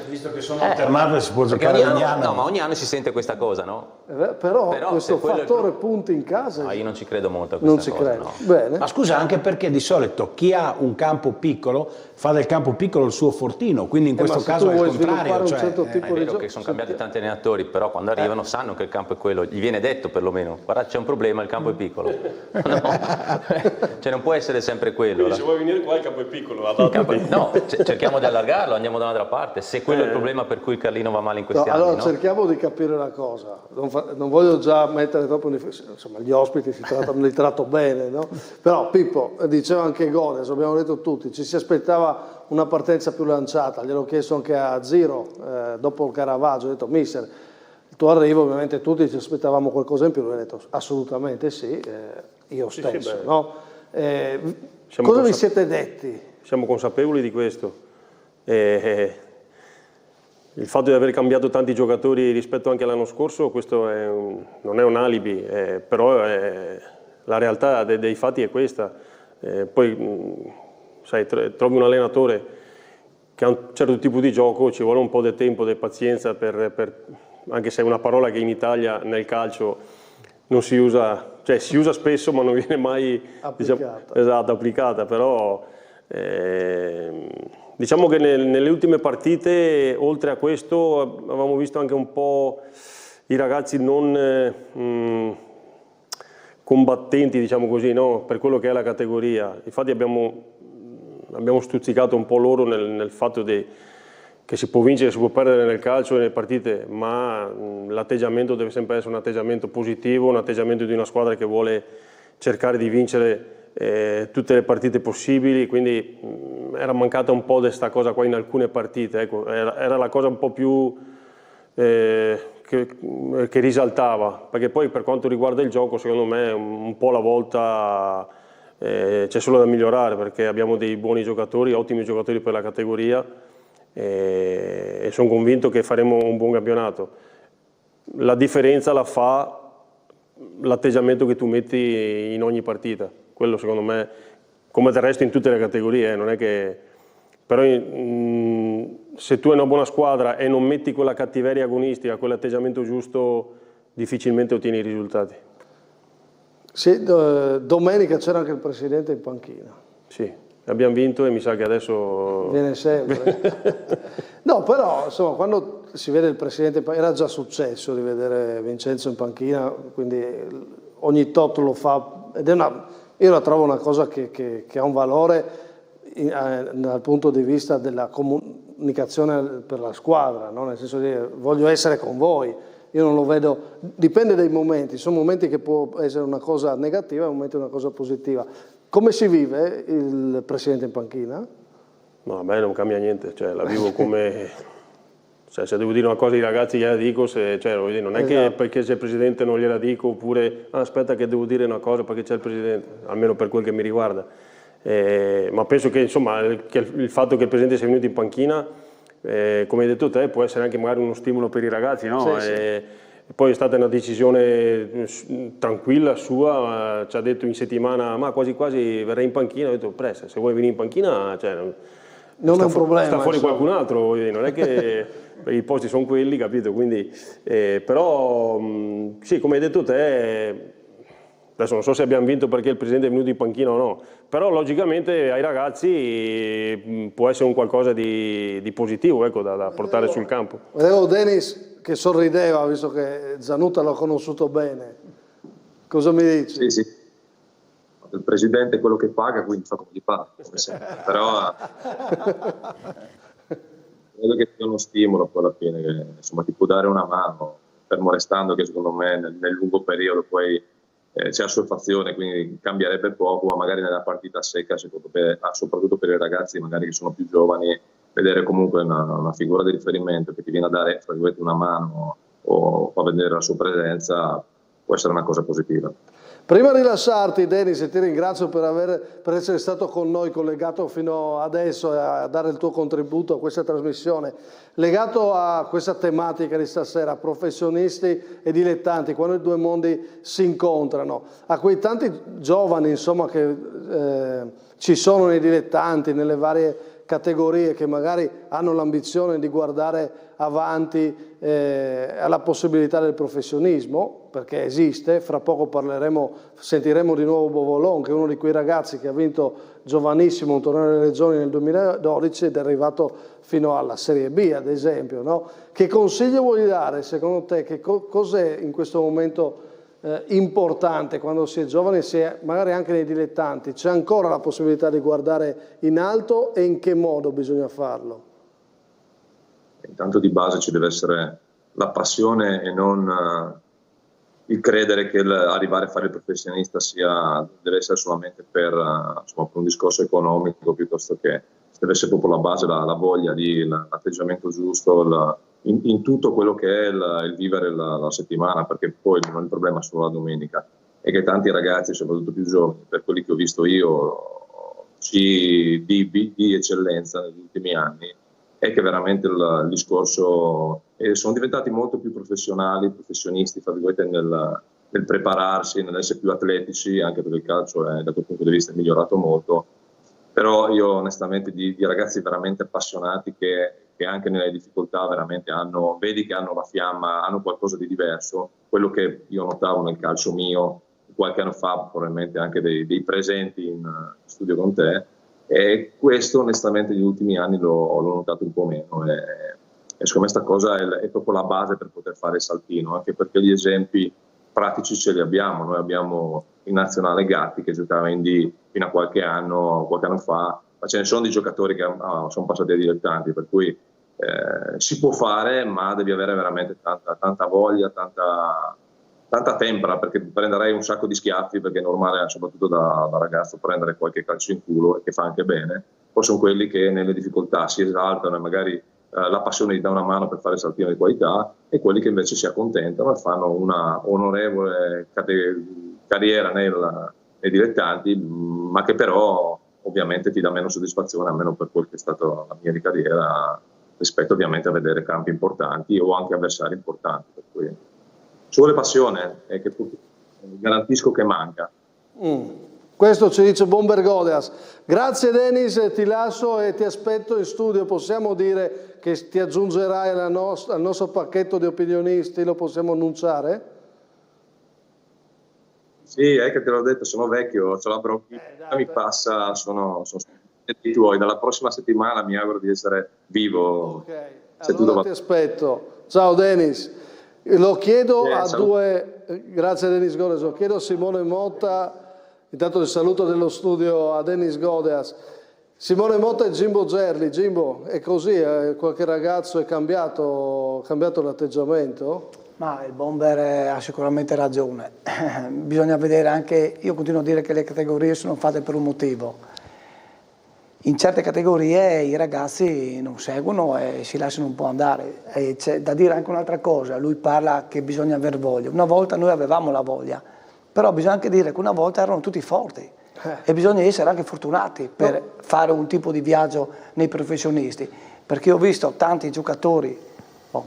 Visto che sono alternate, si può giocare ogni anno. No, ma ogni anno si sente questa cosa, no? Però questo fattore punti in casa... No, io non ci credo molto a questa cosa. Non ci credo. Bene. Ma scusa, anche perché di solito chi ha un campo piccolo fa del campo piccolo il suo fortino, quindi in questo caso è il contrario. Cioè, certo tipo è vero che sono cambiati tanti allenatori, però quando arrivano sanno che il campo è quello, gli viene detto perlomeno, guarda c'è un problema, il campo è piccolo. No. Cioè non può essere sempre quello. Quindi se vuoi venire qua il campo è piccolo. No, cerchiamo di allargarlo, andiamo da un'altra parte, se quello è il problema per cui il Carlino va male in questi anni. Allora cerchiamo di capire una cosa, non voglio già mettere troppo, insomma gli ospiti li tratto bene, no? Però Pippo, diceva anche Golias, abbiamo detto tutti, ci si aspettava una partenza più lanciata, gliel'ho chiesto anche a Ziro dopo il Caravaggio, ho detto mister, il tuo arrivo ovviamente tutti ci aspettavamo qualcosa in più, lui ha detto assolutamente sì, io stesso, sì, no? Cosa vi siete detti? Siamo consapevoli di questo. Il fatto di aver cambiato tanti giocatori rispetto anche all'anno scorso, questo non è un alibi, però la realtà dei fatti è questa. Poi, sai, trovi un allenatore che ha un certo tipo di gioco, ci vuole un po' di tempo, di pazienza, anche se è una parola che in Italia nel calcio non si usa, cioè si usa spesso ma non viene mai applicata, però diciamo che nelle ultime partite, oltre a questo, avevamo visto anche un po' i ragazzi non combattenti, diciamo così, no? Per quello che è la categoria. Infatti abbiamo stuzzicato un po' loro nel fatto che si può vincere, si può perdere nel calcio e nelle partite, ma l'atteggiamento deve sempre essere un atteggiamento positivo, un atteggiamento di una squadra che vuole cercare di vincere tutte le partite possibili, quindi era mancata un po' di questa cosa qua in alcune partite, ecco, era la cosa un po' più che risaltava, perché poi per quanto riguarda il gioco, secondo me un po' alla volta c'è solo da migliorare, perché abbiamo dei buoni giocatori, ottimi giocatori per la categoria, e sono convinto che faremo un buon campionato. La differenza la fa l'atteggiamento che tu metti in ogni partita, quello secondo me, come del resto in tutte le categorie, non è che... Però se tu hai una buona squadra e non metti quella cattiveria agonistica, quell'atteggiamento giusto, difficilmente ottieni i risultati. Sì, domenica c'era anche il presidente in panchina. Sì, abbiamo vinto e mi sa che adesso... Viene sempre. No, però insomma, quando si vede il presidente in panchina, era già successo di vedere Vincenzo in panchina, quindi ogni tot lo fa, ed è una Io la trovo una cosa che ha un valore dal punto di vista della comunicazione per la squadra, no? Nel senso di voglio essere con voi. Io non lo vedo, dipende dai momenti, sono momenti che può essere una cosa negativa e momenti una cosa positiva. Come si vive il presidente in panchina? No, a me non cambia niente, cioè la vivo come... Cioè, se devo dire una cosa ai ragazzi gliela dico, non è che perché c'è il presidente non gliela dico, oppure aspetta che devo dire una cosa perché c'è il presidente, almeno per quel che mi riguarda. Ma penso che, insomma, che il fatto che il presidente sia venuto in panchina, come hai detto te, può essere anche magari uno stimolo per i ragazzi, no? Sì, sì. Poi è stata una decisione tranquilla sua, ci ha detto in settimana ma quasi quasi verrei in panchina, ho detto pressa, se vuoi venire in panchina non è un problema, sta fuori insomma. qualcun altro, non è che i posti sono quelli, capito? Quindi, però sì, come hai detto te, adesso non so se abbiamo vinto perché il presidente è venuto in panchina o no, però logicamente ai ragazzi può essere un qualcosa di positivo, ecco, da portare sul campo. Vedevo Denis che sorrideva, visto che Zanutta l'ho conosciuto bene. Cosa mi dici? Sì. Il presidente è quello che paga, quindi fa come gli pare, come sempre. Però credo che sia uno stimolo poi alla fine, che insomma ti può dare una mano, fermo restando che secondo me nel lungo periodo poi c'è assuefazione, quindi cambierebbe poco, ma magari nella partita secca, soprattutto per i ragazzi magari che sono più giovani, vedere comunque una figura di riferimento che ti viene a dare una mano o a vedere la sua presenza può essere una cosa positiva. Prima di lasciarti, Denis, ti ringrazio per essere stato con noi collegato fino adesso e a dare il tuo contributo a questa trasmissione. Legato a questa tematica di stasera, professionisti e dilettanti, quando i due mondi si incontrano, a quei tanti giovani insomma, che ci sono nei dilettanti, nelle varie categorie che magari hanno l'ambizione di guardare avanti alla possibilità del professionismo, perché esiste, fra poco sentiremo di nuovo Bovolon, che è uno di quei ragazzi che ha vinto giovanissimo un torneo delle regioni nel 2012 ed è arrivato fino alla Serie B, ad esempio, no? Che consiglio vuoi dare, secondo te, che cos'è in questo momento importante quando si è giovani, magari anche nei dilettanti? C'è ancora la possibilità di guardare in alto e in che modo bisogna farlo? Intanto di base ci deve essere la passione e non il credere che arrivare a fare il professionista deve essere solamente per un discorso economico, piuttosto che deve essere proprio la base, la voglia, l'atteggiamento giusto, in tutto quello che è il vivere la settimana, perché poi non è il problema solo la domenica, è che tanti ragazzi, soprattutto più giovani, per quelli che ho visto io, di eccellenza negli ultimi anni, è che veramente il discorso sono diventati molto più professionisti, fra virgolette, nel prepararsi, nell'essere più atletici, anche perché il calcio da quel punto di vista è migliorato molto. Però io onestamente di ragazzi veramente appassionati che anche nelle difficoltà veramente vedi che hanno la fiamma, hanno qualcosa di diverso, quello che io notavo nel calcio mio qualche anno fa, probabilmente anche dei presenti in studio con te, e questo onestamente negli ultimi anni l'ho notato un po' meno e secondo me questa cosa è proprio la base per poter fare il saltino, anche perché gli esempi pratici ce li abbiamo. Noi abbiamo in nazionale Gatti che giocava in D fino a qualche anno fa, ma ce ne sono di giocatori che sono passati ai dilettanti, per cui si può fare, ma devi avere veramente tanta voglia, tanta tempra, perché prenderei un sacco di schiaffi, perché è normale soprattutto da ragazzo prendere qualche calcio in culo, e che fa anche bene. Poi sono quelli che nelle difficoltà si esaltano e magari la passione gli dà una mano per fare il saltino di qualità, e quelli che invece si accontentano e fanno una onorevole carriera nei dilettanti, ma che però ovviamente ti dà meno soddisfazione, almeno per quel che è stata la mia di carriera, rispetto ovviamente a vedere campi importanti o anche avversari importanti. Per cui ci vuole passione, e che garantisco che manca. Questo ci dice Bomber Godeas. Grazie Denis, ti lascio e ti aspetto in studio. Possiamo dire che ti aggiungerai al nostro pacchetto di opinionisti, lo possiamo annunciare? Sì, è che te l'ho detto, sono vecchio, ho la bronchite, mi passa, sono i tuoi. Dalla prossima settimana mi auguro di essere vivo. Ok, allora ti aspetto. Ciao Denis. Lo chiedo a due, grazie Denis Godeas, lo chiedo a Simone Motta Intanto il saluto dello studio a Dennis Godeas. Simone Motta e Jimbo Gerli. Jimbo, è così? Qualche ragazzo è cambiato l'atteggiamento? Ma il bomber ha sicuramente ragione. Bisogna vedere anche, io continuo a dire che le categorie sono fatte per un motivo. In certe categorie i ragazzi non seguono e si lasciano un po' andare. E c'è da dire anche un'altra cosa, lui parla che bisogna aver voglia. Una volta noi avevamo la voglia, però bisogna anche dire che una volta erano tutti forti e bisogna essere anche fortunati per fare un tipo di viaggio nei professionisti. Perché ho visto tanti giocatori,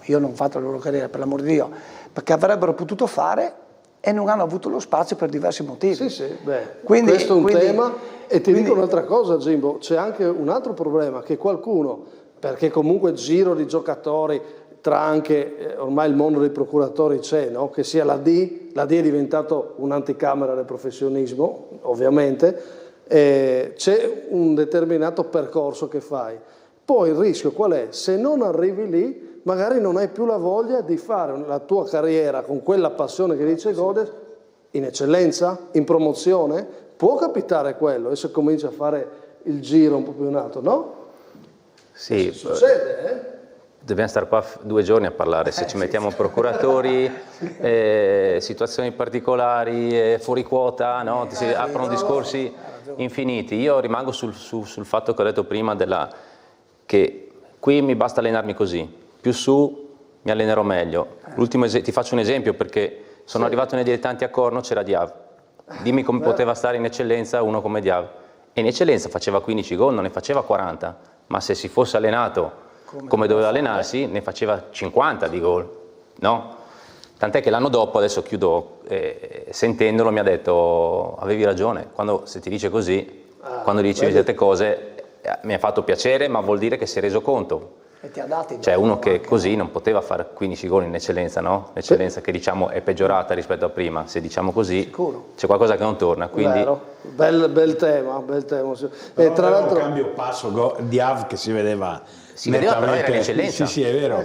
io non ho fatto la loro carriera per l'amor di Dio, perché avrebbero potuto fare e non hanno avuto lo spazio per diversi motivi. Sì, quindi, questo è un tema. E ti dico un'altra cosa, Jimbo, c'è anche un altro problema, che qualcuno, perché comunque giro di giocatori, tra anche ormai il mondo dei procuratori c'è, no? Che sia la D è diventato un'anticamera del professionismo, ovviamente, c'è un determinato percorso che fai. Poi il rischio qual è? Se non arrivi lì, magari non hai più la voglia di fare la tua carriera con quella passione che dice Godes, in eccellenza, in promozione. Può capitare quello, e se comincia a fare il giro un po' più in alto, no? Sì, succede, Dobbiamo stare qua 2 giorni a parlare, se ci mettiamo procuratori, situazioni particolari, fuori quota, no? Si aprono discorsi infiniti. Io rimango sul fatto che ho detto prima, che qui mi basta allenarmi così, più su mi allenerò meglio. Ti faccio un esempio, perché sono arrivato nei dilettanti a Corno, c'era Diav. Dimmi come poteva stare in eccellenza uno come Diav. E in eccellenza faceva 15 gol, non ne faceva 40, ma se si fosse allenato come doveva allenarsi, ne faceva 50 di gol, no? Tant'è che l'anno dopo, adesso chiudo, sentendolo mi ha detto: avevi ragione, se ti dice così, quando dici certe cose, mi ha fatto piacere, ma vuol dire che si è reso conto. E ti ha dati, cioè uno che così non poteva fare 15 gol in eccellenza, no? L'eccellenza che diciamo è peggiorata rispetto a prima, se diciamo così c'è qualcosa che non torna, quindi... Bel tema. E tra l'altro un cambio passo Diav che si vedeva però era in eccellenza. Sì, è vero.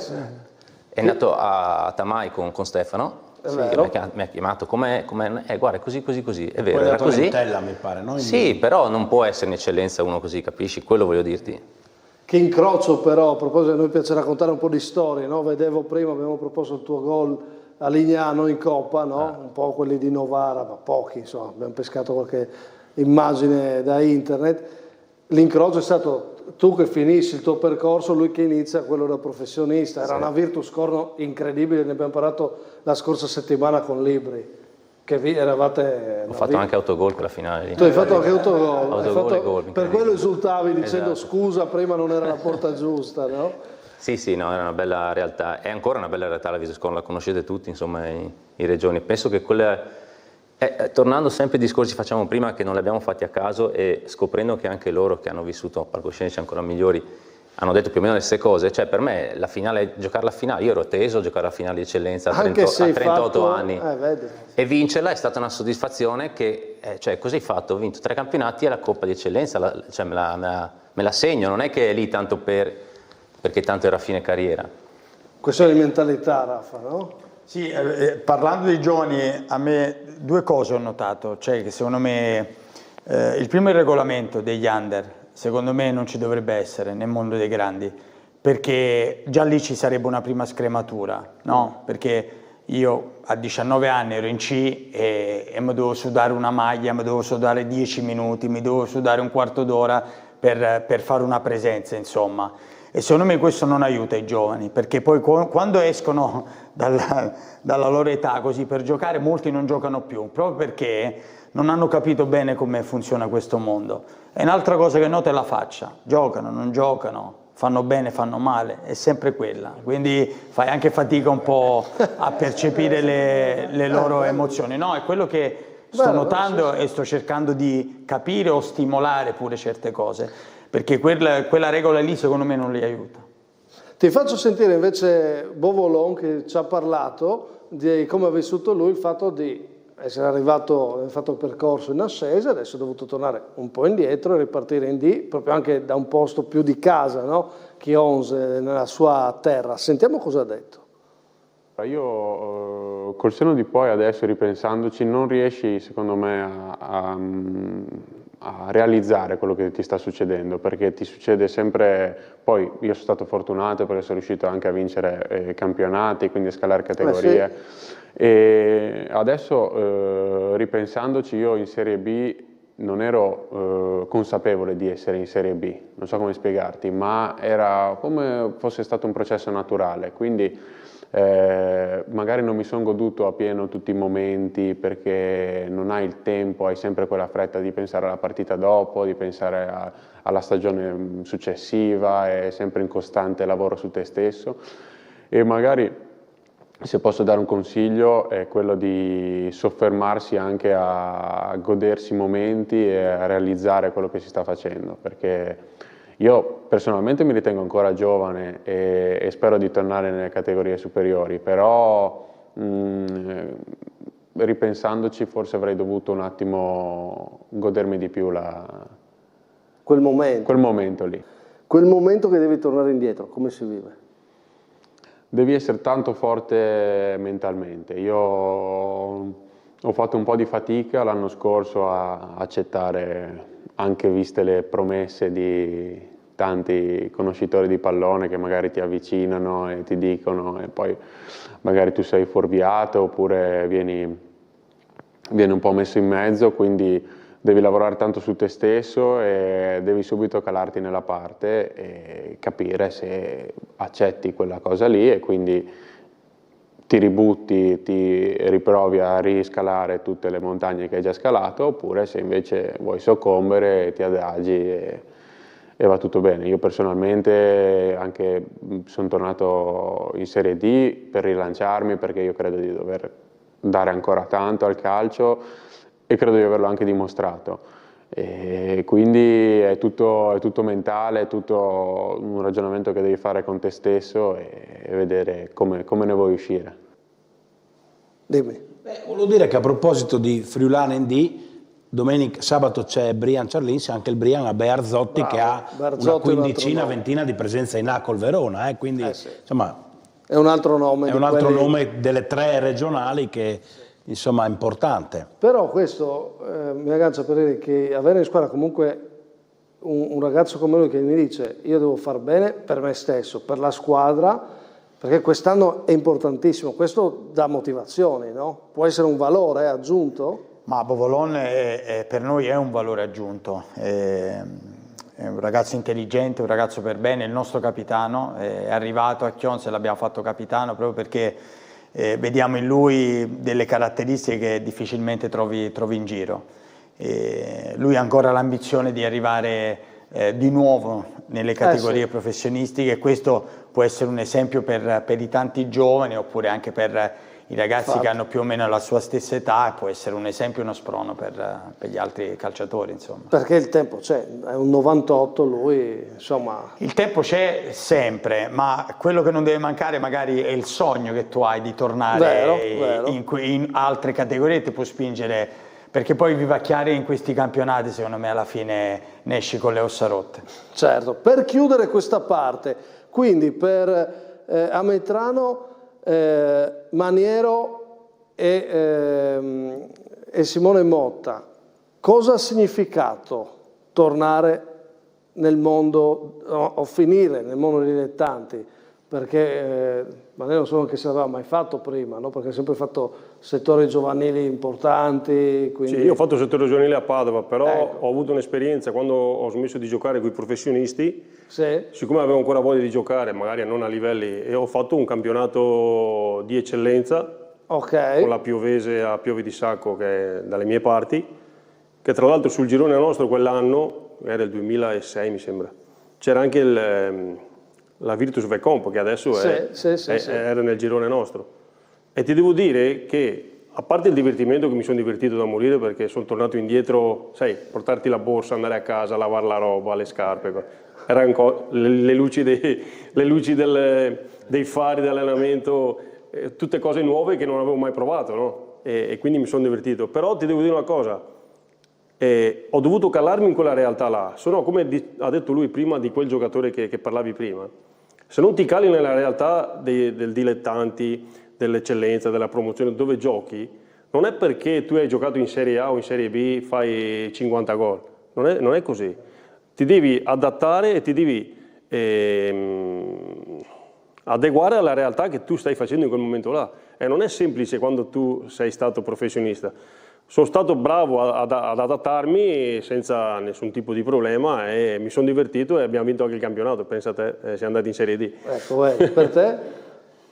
È andato a Tamai con Stefano, che mi ha chiamato, com'è? Guarda, così, è vero, era così. Lentella, mi pare, no? Sì, però non può essere in eccellenza uno così, capisci? Quello voglio dirti. Che incrocio però, a proposito, a noi piace raccontare un po' di storie, no? Vedevo prima, abbiamo proposto il tuo gol a Lignano in Coppa, no? Un po' quelli di Novara, ma pochi, insomma, abbiamo pescato qualche immagine da internet. L'incrocio è stato tu che finisci il tuo percorso, lui che inizia quello da professionista. Era una Virtus Corno incredibile, ne abbiamo parlato la scorsa settimana con Libri. Che eravate... Ho fatto anche autogol quella finale lì. Tu hai fatto anche autogol. Per quello esultavi dicendo scusa, prima non era la porta giusta, no? Sì, no, era una bella realtà. È ancora una bella realtà la Virtus Corno, la conoscete tutti, insomma, i regioni. Penso che quella... tornando sempre ai discorsi che facciamo prima, che non li abbiamo fatti a caso, e scoprendo che anche loro che hanno vissuto palcoscenici ancora migliori hanno detto più o meno le stesse cose. Cioè, per me la finale, giocare la finale, io ero teso a giocare la finale di eccellenza a 38 anni e vincerla è stata una soddisfazione che, cioè, così fatto, ho vinto 3 campionati e la Coppa di Eccellenza, me la segno, non è che è lì tanto perché tanto era fine carriera. Questione di mentalità, Raffa, no? Sì, parlando dei giovani, a me 2 cose ho notato, cioè che secondo me il primo è il regolamento degli under. Secondo me non ci dovrebbe essere nel mondo dei grandi, perché già lì ci sarebbe una prima scrematura, no? Perché io a 19 anni ero in C e mi dovevo sudare una maglia, mi dovevo sudare 10 minuti, mi dovevo sudare un quarto d'ora per fare una presenza, insomma. E secondo me questo non aiuta i giovani, perché poi quando escono dalla loro età così per giocare, molti non giocano più, proprio perché non hanno capito bene come funziona questo mondo. E un'altra cosa che noto è la faccia, giocano, non giocano, fanno bene, fanno male, è sempre quella, quindi fai anche fatica un po' a percepire le loro emozioni. No, è quello che sto notando e sto cercando di capire o stimolare pure certe cose, perché quella regola lì secondo me non li aiuta. Ti faccio sentire invece Bovolon che ci ha parlato di come ha vissuto lui il fatto di essere arrivato, ha fatto il percorso in ascesa, adesso è dovuto tornare un po' indietro e ripartire in D, proprio anche da un posto più di casa, no? Chionze, nella sua terra. Sentiamo cosa ha detto. Io col senno di poi adesso ripensandoci non riesci secondo me a realizzare quello che ti sta succedendo, perché ti succede sempre, poi io sono stato fortunato perché sono riuscito anche a vincere campionati, quindi a scalare categorie. Sì. E adesso ripensandoci io in Serie B non ero consapevole di essere in Serie B, non so come spiegarti, ma era come fosse stato un processo naturale, quindi magari non mi sono goduto appieno tutti i momenti perché non hai il tempo, hai sempre quella fretta di pensare alla partita dopo, di pensare alla stagione successiva, è sempre in costante lavoro su te stesso e magari se posso dare un consiglio è quello di soffermarsi anche a godersi i momenti e a realizzare quello che si sta facendo, perché io personalmente mi ritengo ancora giovane e spero di tornare nelle categorie superiori, però ripensandoci forse avrei dovuto un attimo godermi di più quel momento lì. Quel momento che devi tornare indietro, come si vive? Devi essere tanto forte mentalmente. Io ho fatto un po' di fatica l'anno scorso a accettare, anche viste le promesse di tanti conoscitori di pallone che magari ti avvicinano e ti dicono e poi magari tu sei fuorviato oppure vieni un po' messo in mezzo, quindi devi lavorare tanto su te stesso e devi subito calarti nella parte e capire se accetti quella cosa lì e quindi ti ributti, ti riprovi a riscalare tutte le montagne che hai già scalato oppure se invece vuoi soccombere ti adagi e va tutto bene. Io personalmente anche sono tornato in Serie D per rilanciarmi perché io credo di dover dare ancora tanto al calcio e credo di averlo anche dimostrato. E quindi è tutto mentale, è tutto un ragionamento che devi fare con te stesso e vedere come ne vuoi uscire. Dimmi. Volevo dire che a proposito di Friulana D, sabato c'è Brian Ciarlins, anche il Brian a Bearzotti. Bravo, che ha Bearzotti una quindicina, ventina di presenza in A col Verona, quindi sì. Insomma è un altro nome. È un altro nome delle 3 regionali che insomma è importante. Però questo mi aggancia per dire che avere in squadra comunque un ragazzo come lui che mi dice io devo far bene per me stesso, per la squadra, perché quest'anno è importantissimo, questo dà motivazioni, no? Può essere un valore aggiunto? Ma Bovolon per noi è un valore aggiunto, è un ragazzo intelligente, un ragazzo per bene, il nostro capitano, è arrivato a Chionse, l'abbiamo fatto capitano proprio perché vediamo in lui delle caratteristiche che difficilmente trovi in giro. Lui ha ancora l'ambizione di arrivare di nuovo nelle categorie professionistiche e questo può essere un esempio per i tanti giovani oppure anche per i ragazzi che hanno più o meno la sua stessa età, può essere un esempio e uno sprono per gli altri calciatori, insomma. Perché il tempo c'è, è un 98 lui, insomma. Il tempo c'è sempre, ma quello che non deve mancare magari è il sogno che tu hai di tornare in altre categorie, ti può spingere, perché poi vivacchiare in questi campionati secondo me alla fine ne esci con le ossa rotte. Certo, per chiudere questa parte, quindi per Ametrano, Maniero e Simone Motta, cosa ha significato tornare nel mondo o finire nel mondo dei dilettanti? Perché Maniero non so che se l'aveva mai fatto prima, no? Perché ha sempre fatto settori giovanili importanti. Quindi... Sì, io ho fatto settore giovanile a Padova, però ho avuto un'esperienza quando ho smesso di giocare con i professionisti. Sì. Siccome avevo ancora voglia di giocare, magari non a livelli, e ho fatto un campionato di eccellenza con la Piovese a Piove di Sacco, che è dalle mie parti, che tra l'altro sul girone nostro quell'anno, era il 2006 mi sembra, c'era anche la Virtus Vecomp, che adesso era nel girone nostro. E ti devo dire che, a parte il divertimento, che mi sono divertito da morire perché sono tornato indietro, sai, portarti la borsa, andare a casa, lavare la roba, le scarpe, erano le luci dei fari dell'allenamento, tutte cose nuove che non avevo mai provato, no? E quindi mi sono divertito. Però ti devo dire una cosa, ho dovuto calarmi in quella realtà là, se no, come ha detto lui prima di quel giocatore che parlavi prima, se non ti cali nella realtà del dilettanti, dell'eccellenza, della promozione, dove giochi, non è perché tu hai giocato in Serie A o in Serie B fai 50 gol, non è così. Ti devi adattare e ti devi adeguare alla realtà che tu stai facendo in quel momento là. E non è semplice quando tu sei stato professionista. Sono stato bravo ad adattarmi senza nessun tipo di problema e mi sono divertito e abbiamo vinto anche il campionato. Pensa a te, siamo andati in Serie D. Ecco, per te?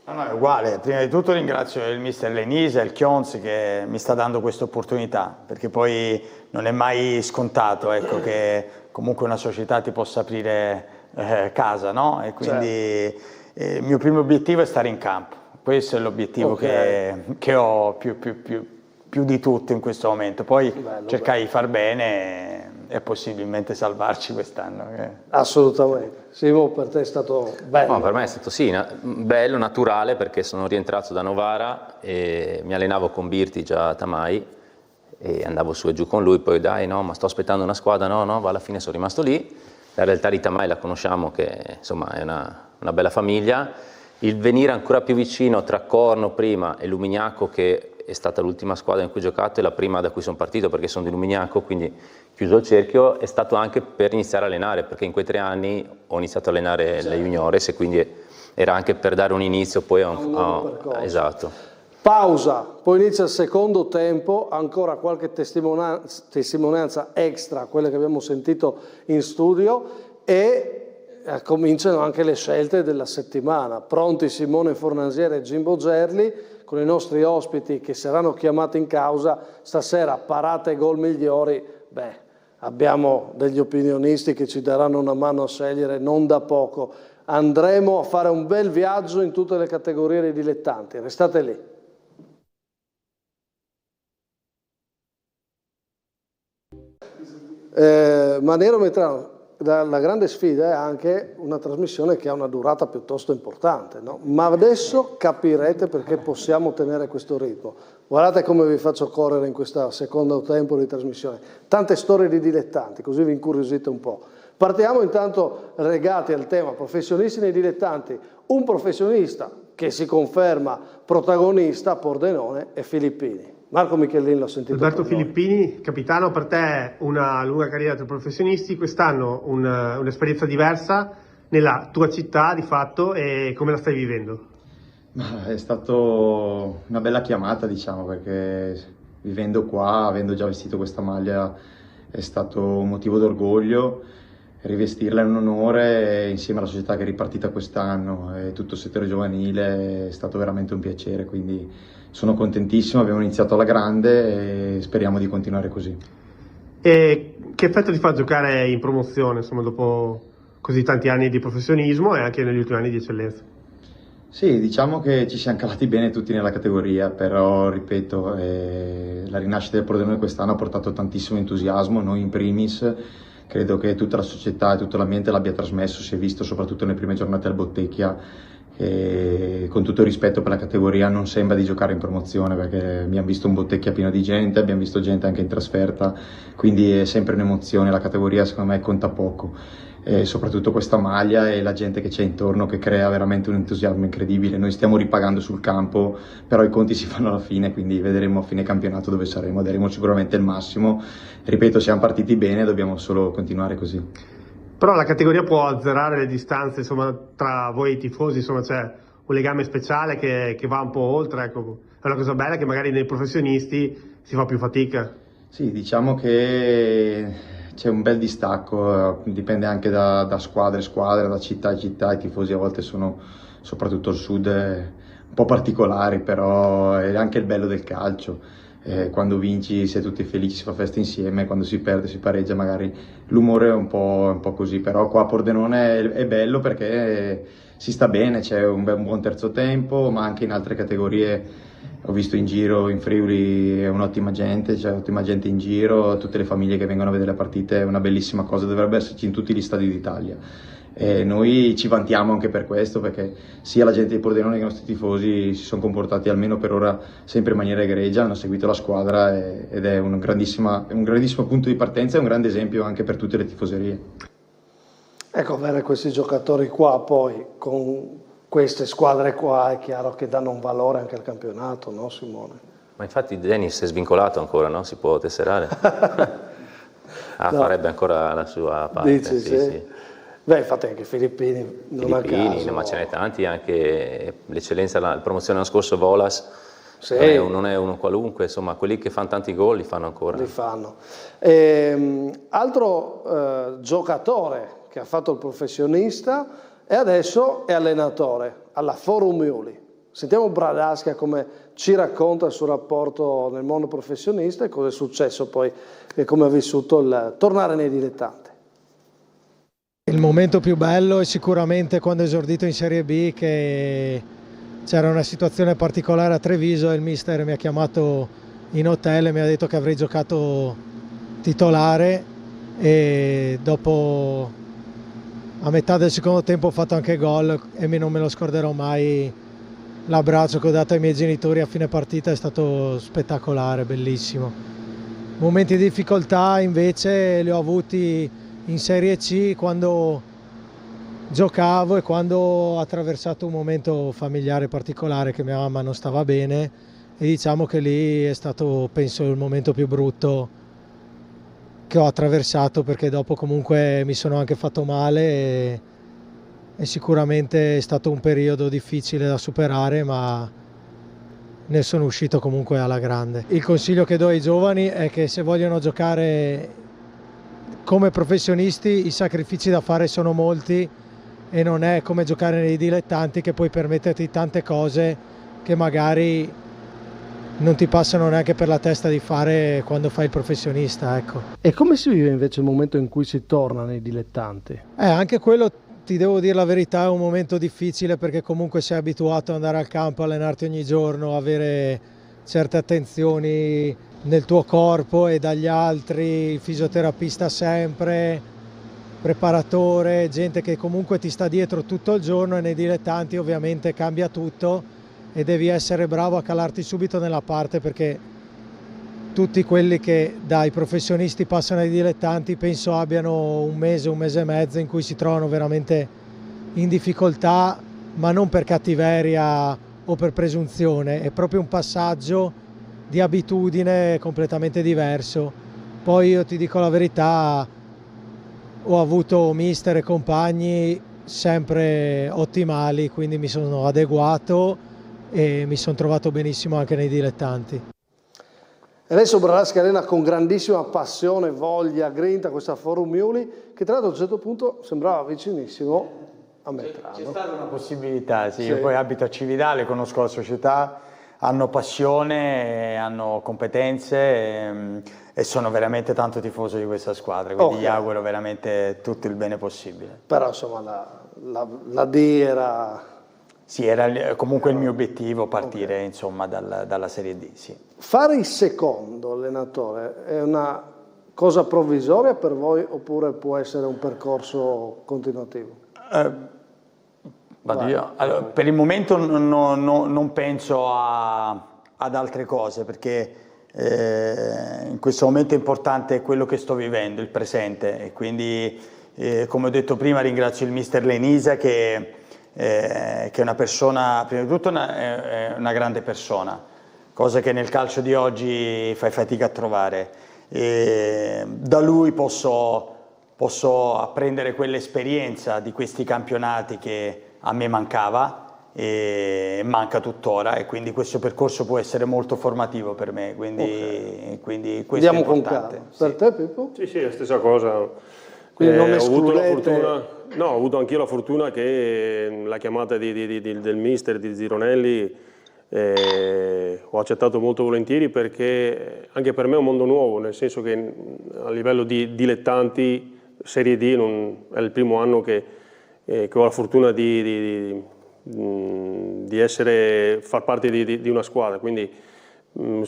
No, è uguale. Prima di tutto ringrazio il mister Lenise e il Chionzi che mi sta dando questa opportunità, perché poi non è mai scontato, ecco, che comunque una società ti possa aprire casa, no? E quindi il mio primo obiettivo è stare in campo. Questo è l'obiettivo che ho più di tutto in questo momento. Poi cercare di far bene e possibilmente salvarci quest'anno. Assolutamente. Simo, per te è stato bello? No, per me è stato bello, naturale, perché sono rientrato da Novara e mi allenavo con Birti già a Tamai e andavo su e giù con lui, poi dai no, ma sto aspettando una squadra, no, alla fine sono rimasto lì. La realtà di Tamai la conosciamo, che insomma è una bella famiglia. Il venire ancora più vicino tra Corno prima e Lumignaco, che è stata l'ultima squadra in cui ho giocato e la prima da cui sono partito, perché sono di Lumignaco, quindi chiuso il cerchio, è stato anche per iniziare a allenare, perché in quei 3 anni ho iniziato a allenare le juniores e quindi era anche per dare un inizio poi a un esatto. Pausa, poi inizia il secondo tempo, ancora qualche testimonianza extra a quelle che abbiamo sentito in studio e cominciano anche le scelte della settimana. Pronti Simone Fornasiere e Jimbo Gerli con i nostri ospiti che saranno chiamati in causa stasera. Parate e gol migliori, abbiamo degli opinionisti che ci daranno una mano a scegliere non da poco. Andremo a fare un bel viaggio in tutte le categorie dei dilettanti, restate lì. Maniero Metrano, la grande sfida è anche una trasmissione che ha una durata piuttosto importante, no? Ma adesso capirete perché possiamo tenere questo ritmo. Guardate come vi faccio correre in questo secondo tempo di trasmissione. Tante storie di dilettanti, così vi incuriosite un po'. Partiamo intanto legati al tema professionisti nei dilettanti. Un professionista che si conferma protagonista, Pordenone e Filippini. Marco Michelin l'ho sentito. Alberto Filippini, capitano, per te una lunga carriera tra professionisti, quest'anno un'esperienza diversa nella tua città di fatto, e come la stai vivendo? È stato una bella chiamata, diciamo, perché vivendo qua, avendo già vestito questa maglia, è stato un motivo d'orgoglio. Rivestirla è un onore, insieme alla società che è ripartita quest'anno e tutto il settore giovanile è stato veramente un piacere, quindi sono contentissimo, abbiamo iniziato alla grande e speriamo di continuare così. E che effetto ti fa giocare in promozione, insomma, dopo così tanti anni di professionismo e anche negli ultimi anni di eccellenza? Sì, diciamo che ci siamo calati bene tutti nella categoria, però ripeto, la rinascita del Pordenone quest'anno ha portato tantissimo entusiasmo, noi in primis. Credo che tutta la società e tutto l'ambiente l'abbia trasmesso, si è visto soprattutto nelle prime giornate al Bottecchia, che con tutto il rispetto per la categoria non sembra di giocare in promozione, perché abbiamo visto un Bottecchia pieno di gente, abbiamo visto gente anche in trasferta, quindi è sempre un'emozione, la categoria secondo me conta poco. E soprattutto questa maglia e la gente che c'è intorno che crea veramente un entusiasmo incredibile. Noi stiamo ripagando sul campo, però i conti si fanno alla fine, quindi vedremo a fine campionato dove saremo, daremo sicuramente il massimo. Ripeto, siamo partiti bene, dobbiamo solo continuare così. Però la categoria può azzerare le distanze, insomma, tra voi e i tifosi, insomma, c'è un legame speciale che va un po' oltre, ecco. È una cosa bella che magari nei professionisti si fa più fatica. Sì, diciamo che c'è un bel distacco, dipende anche da squadre, da città a città. I tifosi a volte sono, soprattutto al sud, un po' particolari, però è anche il bello del calcio. Quando vinci si è tutti felici, si fa festa insieme, quando si perde, si pareggia, magari l'umore è un po' così, però qua a Pordenone è bello perché si sta bene, c'è un buon terzo tempo, ma anche in altre categorie. Ho visto in giro, in Friuli è un'ottima gente, c'è ottima gente in giro, tutte le famiglie che vengono a vedere le partite, è una bellissima cosa, dovrebbe esserci in tutti gli stadi d'Italia. E noi ci vantiamo anche per questo, perché sia la gente di Pordenone che i nostri tifosi si sono comportati almeno per ora sempre in maniera egregia, hanno seguito la squadra ed è un grandissimo punto di partenza e un grande esempio anche per tutte le tifoserie. Ecco, avere questi giocatori qua poi con queste squadre qua è chiaro che danno un valore anche al campionato, no Simone? Ma infatti Dennis è svincolato ancora, no? Si può tesserare? No. Farebbe ancora la sua parte. Dici, sì. Beh, infatti anche Filippini, non a caso. Ma ce n'è tanti, anche l'eccellenza, la promozione l'anno scorso Volas, sì. non è uno qualunque, insomma, quelli che fanno tanti gol li fanno ancora. Li fanno. Altro giocatore che ha fatto il professionista e adesso è allenatore alla Forum Friuli. Sentiamo Bradasca come ci racconta il suo rapporto nel mondo professionista e cosa è successo poi e come ha vissuto il tornare nei dilettanti. Il momento più bello è sicuramente quando ho esordito in Serie B, che c'era una situazione particolare a Treviso e il mister mi ha chiamato in hotel e mi ha detto che avrei giocato titolare, e dopo a metà del secondo tempo ho fatto anche gol e non me lo scorderò mai. L'abbraccio che ho dato ai miei genitori a fine partita è stato spettacolare, bellissimo. Momenti di difficoltà invece li ho avuti in Serie C quando giocavo e quando ho attraversato un momento familiare particolare, che mia mamma non stava bene, e diciamo che lì è stato, penso, il momento più brutto che ho attraversato, perché dopo comunque mi sono anche fatto male e sicuramente è stato un periodo difficile da superare, ma ne sono uscito comunque alla grande. Il consiglio che do ai giovani è che se vogliono giocare come professionisti i sacrifici da fare sono molti e non è come giocare nei dilettanti, che puoi permetterti tante cose che magari non ti passano neanche per la testa di fare quando fai il professionista, ecco. E come si vive invece il momento in cui si torna nei dilettanti? Anche quello, ti devo dire la verità, è un momento difficile, perché comunque sei abituato ad andare al campo, allenarti ogni giorno, avere certe attenzioni nel tuo corpo e dagli altri, fisioterapista sempre, preparatore, gente che comunque ti sta dietro tutto il giorno, e nei dilettanti ovviamente cambia tutto e devi essere bravo a calarti subito nella parte, perché tutti quelli che dai professionisti passano ai dilettanti penso abbiano un mese e mezzo in cui si trovano veramente in difficoltà, ma non per cattiveria o per presunzione, è proprio un passaggio di abitudine completamente diverso. Poi io ti dico la verità, ho avuto mister e compagni sempre ottimali, quindi mi sono adeguato e mi sono trovato benissimo anche nei dilettanti. Adesso Bradasca allena con grandissima passione, voglia, grinta questa Forum Friuli, che tra l'altro a un certo punto sembrava vicinissimo a Metrano. C'è stata una possibilità, sì. Io poi abito a Cividale, conosco la società, hanno passione, hanno competenze e sono veramente tanto tifoso di questa squadra, quindi gli auguro veramente tutto il bene possibile. Però insomma la D era... Sì, era comunque il mio obiettivo partire insomma dalla Serie D, sì. Fare il secondo allenatore è una cosa provvisoria per voi oppure può essere un percorso continuativo? Allora, per il momento non penso ad altre cose, perché in questo momento è importante quello che sto vivendo, il presente, e quindi come ho detto prima ringrazio il mister Lenisa che è una persona, prima di tutto è una grande persona, cosa che nel calcio di oggi fai fatica a trovare. Da lui posso apprendere quell'esperienza di questi campionati che a me mancava e manca tuttora, e quindi questo percorso può essere molto formativo per me, quindi questo andiamo è importante. Con calma. Per te Pippo? Sì, la stessa cosa. Quindi non escludete... ho avuto anch'io la fortuna che la chiamata del mister di Zironelli ho accettato molto volentieri, perché anche per me è un mondo nuovo, nel senso che a livello di dilettanti Serie D è il primo anno che ho la fortuna di far parte di una squadra, quindi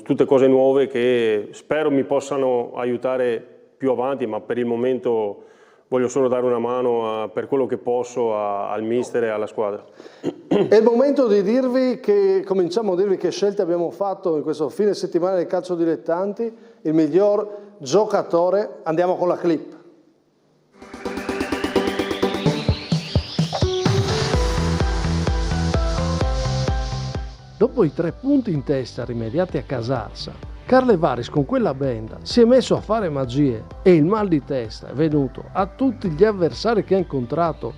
tutte cose nuove che spero mi possano aiutare più avanti, ma per il momento voglio solo dare una mano per quello che posso al mister e alla squadra. È il momento di cominciamo a dirvi che scelte abbiamo fatto in questo fine settimana del calcio dilettanti, il miglior giocatore. Andiamo con la clip. Dopo i 3 punti in testa rimediati a Casazza, Karlevaris con quella benda si è messo a fare magie e il mal di testa è venuto a tutti gli avversari che ha incontrato.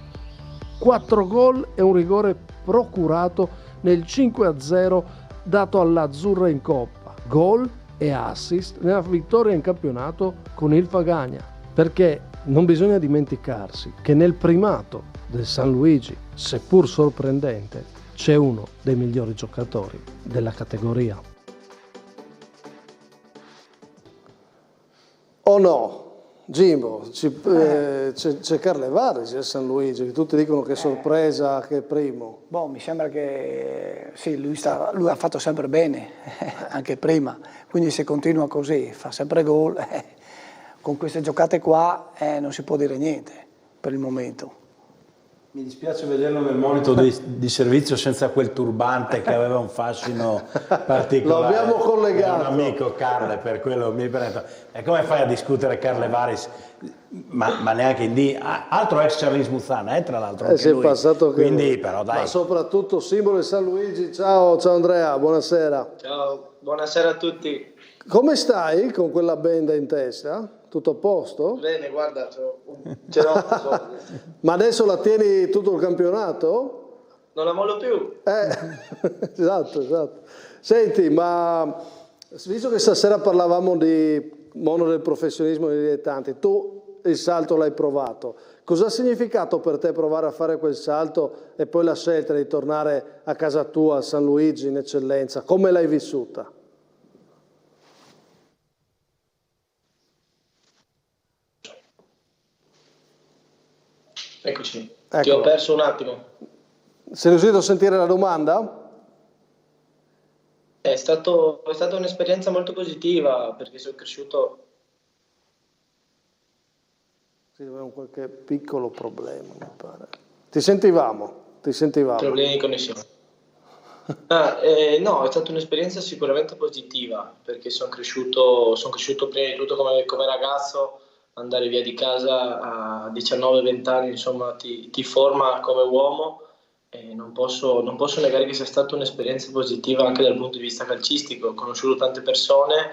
4 gol e un rigore procurato nel 5-0 dato all'Azzurra in Coppa, gol e assist nella vittoria in campionato con il Fagagna, perché non bisogna dimenticarsi che nel primato del San Luigi, seppur sorprendente, c'è uno dei migliori giocatori della categoria. O no? Jimbo, c'è Karlevaris a San Luigi, che tutti dicono che è sorpresa, che è primo. Mi sembra che sì, lui ha fatto sempre bene, anche prima, quindi se continua così, fa sempre gol, con queste giocate qua non si può dire niente per il momento. Mi dispiace vederlo nel monito di servizio senza quel turbante che aveva un fascino particolare. Lo abbiamo collegato. È un amico Carle, per quello mi prendo. E come fai a discutere Karlevaris? Ma neanche in D. Altro ex Charles Muzzana, tra l'altro. Si è passato quindi, però dai. Ma soprattutto simbolo di San Luigi. Ciao Andrea, buonasera. Ciao, buonasera a tutti. Come stai con quella benda in testa? Tutto a posto? Bene, guarda, ce l'ho. Ma adesso la tieni tutto il campionato? Non la mollo più. Esatto. Senti, ma visto che stasera parlavamo di mondo del professionismo dei dilettanti, tu il salto l'hai provato. Cosa ha significato per te provare a fare quel salto e poi la scelta di tornare a casa tua, a San Luigi, in eccellenza? Come l'hai vissuta? Eccoci, ti ho perso un attimo. Sei riuscito a sentire la domanda? È stata un'esperienza molto positiva perché sono cresciuto. Sì, avevamo qualche piccolo problema, mi pare. Ti sentivamo. Problemi di connessione. No, è stata un'esperienza sicuramente positiva perché sono cresciuto prima di tutto come ragazzo. Andare via di casa a 19-20 anni, insomma, ti forma come uomo e non posso negare che sia stata un'esperienza positiva anche dal punto di vista calcistico. Ho conosciuto tante persone,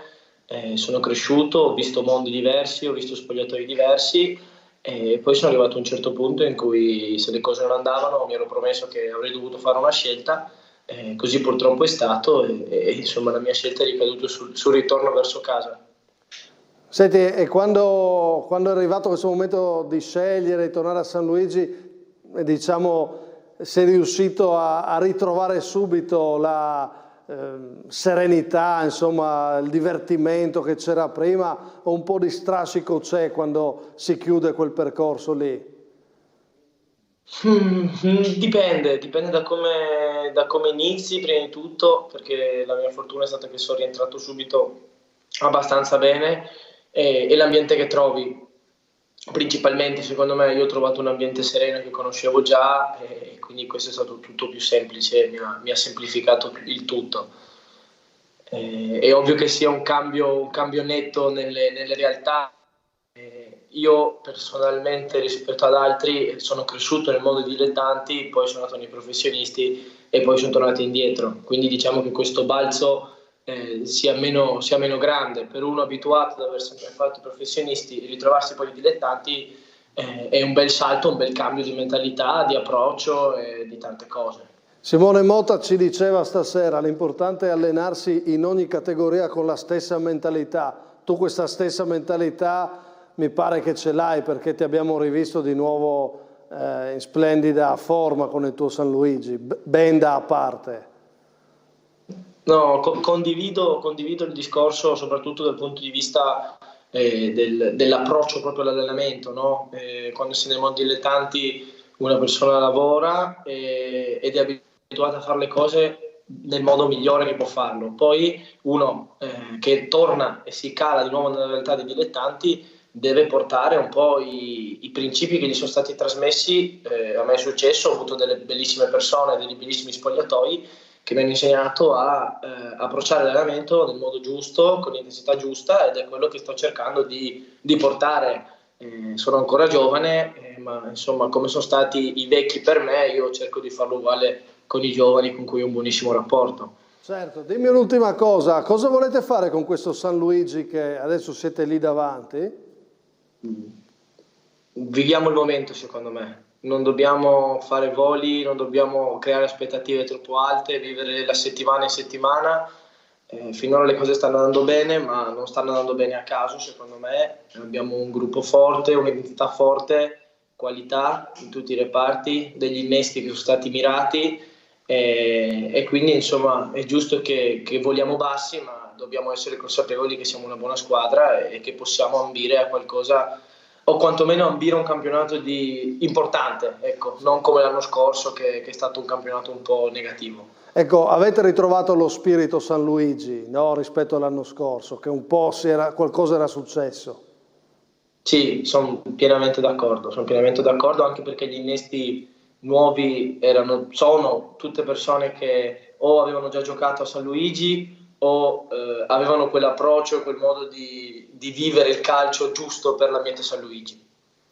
sono cresciuto, ho visto mondi diversi, ho visto spogliatoi diversi e poi sono arrivato a un certo punto in cui se le cose non andavano mi ero promesso che avrei dovuto fare una scelta, così purtroppo è stato e insomma la mia scelta è ricaduta sul ritorno verso casa. Senti, e quando è arrivato questo momento di scegliere, di tornare a San Luigi, diciamo, sei riuscito a ritrovare subito la serenità, insomma, il divertimento che c'era prima, o un po' di strascico c'è quando si chiude quel percorso lì? Dipende da come inizi prima di tutto, perché la mia fortuna è stata che sono rientrato subito abbastanza bene. E l'ambiente che trovi, principalmente secondo me io ho trovato un ambiente sereno che conoscevo già e quindi questo è stato tutto più semplice, mi ha semplificato il tutto. È ovvio che sia un cambio netto nelle realtà. Io personalmente rispetto ad altri sono cresciuto nel mondo dei dilettanti, poi sono andato nei professionisti e poi sono tornato indietro, quindi diciamo che questo balzo sia meno grande. Per uno abituato ad aver sempre fatto i professionisti e ritrovarsi poi i dilettanti è un bel salto, un bel cambio di mentalità, di approccio e di tante cose. Simone Motta ci diceva stasera l'importante è allenarsi in ogni categoria con la stessa mentalità. Tu questa stessa mentalità mi pare che ce l'hai, perché ti abbiamo rivisto di nuovo in splendida forma con il tuo San Luigi, benda a parte. No, condivido il discorso soprattutto dal punto di vista dell'approccio proprio all'allenamento, no? Quando si è nel mondo dilettanti una persona lavora ed è abituata a fare le cose nel modo migliore che può farlo. Poi uno che torna e si cala di nuovo nella realtà dei dilettanti deve portare un po' i principi che gli sono stati trasmessi. A me è successo, ho avuto delle bellissime persone, dei bellissimi spogliatoi che mi hanno insegnato a approcciare l'allenamento nel modo giusto, con l'intensità giusta, ed è quello che sto cercando di portare. Sono ancora giovane, ma insomma come sono stati i vecchi per me, io cerco di farlo uguale con i giovani con cui ho un buonissimo rapporto. Certo, dimmi un'ultima cosa volete fare con questo San Luigi che adesso siete lì davanti? Viviamo il momento, secondo me. Non dobbiamo fare voli, non dobbiamo creare aspettative troppo alte, vivere la settimana in settimana. Finora le cose stanno andando bene, ma non stanno andando bene a caso, secondo me. Abbiamo un gruppo forte, un'identità forte, qualità in tutti i reparti, degli innesti che sono stati mirati e quindi insomma è giusto che voliamo bassi, ma dobbiamo essere consapevoli che siamo una buona squadra e che possiamo ambire a qualcosa, o quantomeno ambire a un campionato importante, ecco, non come l'anno scorso che è stato un campionato un po' negativo. Ecco, avete ritrovato lo spirito San Luigi, no? Rispetto all'anno scorso, che un po' qualcosa era successo. Sì, sono pienamente d'accordo, anche perché gli innesti nuovi sono tutte persone che o avevano già giocato a San Luigi o avevano quell'approccio e quel modo di vivere il calcio giusto per l'ambiente San Luigi.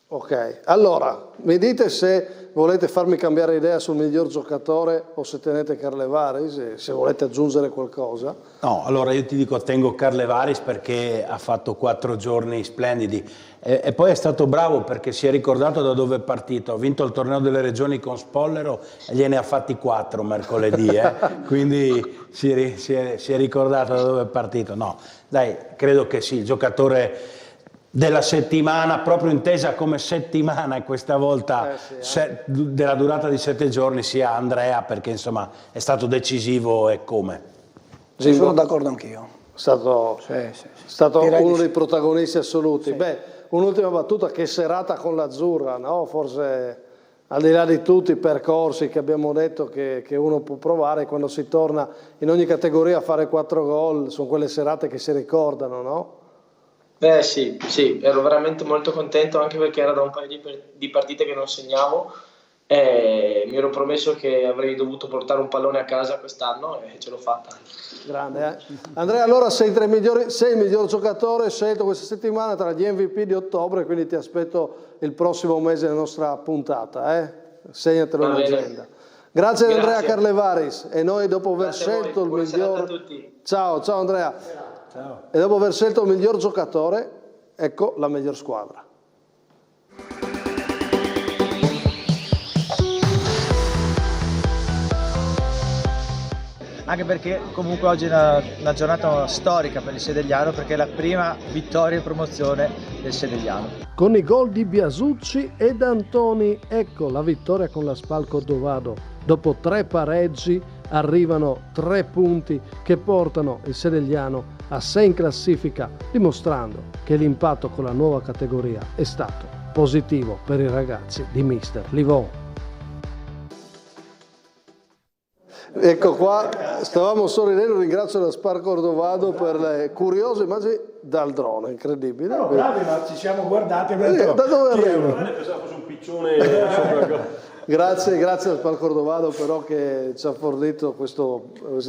Ok, allora mi dite se volete farmi cambiare idea sul miglior giocatore o se tenete Carlevaris, se volete aggiungere qualcosa. No, allora io ti dico tengo Carlevaris perché ha fatto 4 giorni splendidi e poi è stato bravo perché si è ricordato da dove è partito, ha vinto il torneo delle regioni con Spollero e gliene ha fatti 4 mercoledì, quindi si è ricordato da dove è partito. No, dai, credo che sì, il giocatore della settimana, proprio intesa come settimana e questa volta della durata di 7 giorni sia Andrea, perché insomma è stato decisivo e come. Sì, sono d'accordo anch'io. È stato uno dei protagonisti assoluti. Sì. Beh, un'ultima battuta, che serata con l'Azzurra, no? Forse al di là di tutti i percorsi che abbiamo detto che uno può provare, quando si torna in ogni categoria a fare 4 gol, sono quelle serate che si ricordano, no? Sì, ero veramente molto contento anche perché era da un paio di partite che non segnavo e mi ero promesso che avrei dovuto portare un pallone a casa quest'anno e ce l'ho fatta. Grande, Andrea, allora sei il miglior giocatore scelto questa settimana tra gli MVP di ottobre, quindi ti aspetto il prossimo mese nella nostra puntata, segnatelo in agenda. Grazie Andrea Carlevaris e noi dopo aver scelto il miglior... Ciao Andrea. Ciao. E dopo aver scelto il miglior giocatore, ecco la miglior squadra. Anche perché comunque oggi è una giornata storica per il Sedegliano, perché è la prima vittoria e promozione del Sedegliano. Con i gol di Biasucci ed Antoni, ecco la vittoria con la SPAL Cordovado. Dopo 3 pareggi arrivano 3 punti che portano il Sedegliano a 6 in classifica, dimostrando che l'impatto con la nuova categoria è stato positivo per i ragazzi di mister Livon. Ecco qua, stavamo sorridendo, ringrazio la SPAL Cordovado per le curiose immagini dal drone, incredibile. No, bravi, ma ci siamo guardati e abbiamo detto, da dove arriva? Pensavo fosse un piccione sopra. Grazie alla SPAL Cordovado però che ci ha fornito questa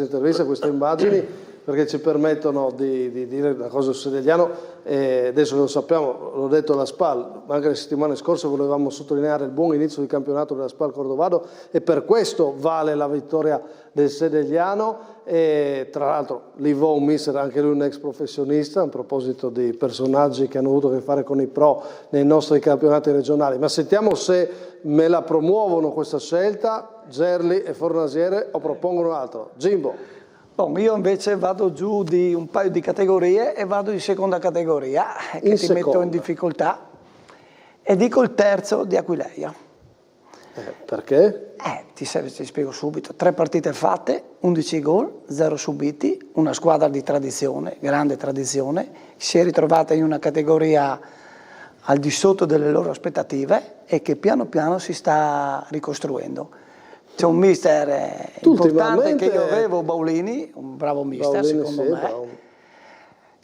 intervista, queste immagini, perché ci permettono di dire una cosa sul Sedegliano. Adesso che lo sappiamo, l'ho detto alla SPAL, ma anche le settimane scorse volevamo sottolineare il buon inizio di campionato della SPAL Cordovado e per questo vale la vittoria del Sedegliano. E tra l'altro Livon mister, anche lui un ex professionista, a proposito di personaggi che hanno avuto a che fare con i pro nei nostri campionati regionali. Ma sentiamo se me la promuovono questa scelta Gerli e Fornasiere o propongono altro. Jimbo. Io invece vado giù di un paio di categorie e vado in seconda categoria, che ti metto in difficoltà, e dico il terzo di Aquileia. Perché? Ti spiego subito. 3 partite fatte, 11 gol, 0 subiti, una squadra di tradizione, grande tradizione, si è ritrovata in una categoria al di sotto delle loro aspettative e che piano piano si sta ricostruendo. C'è un mister importante che io avevo, Baulini, un bravo mister secondo me,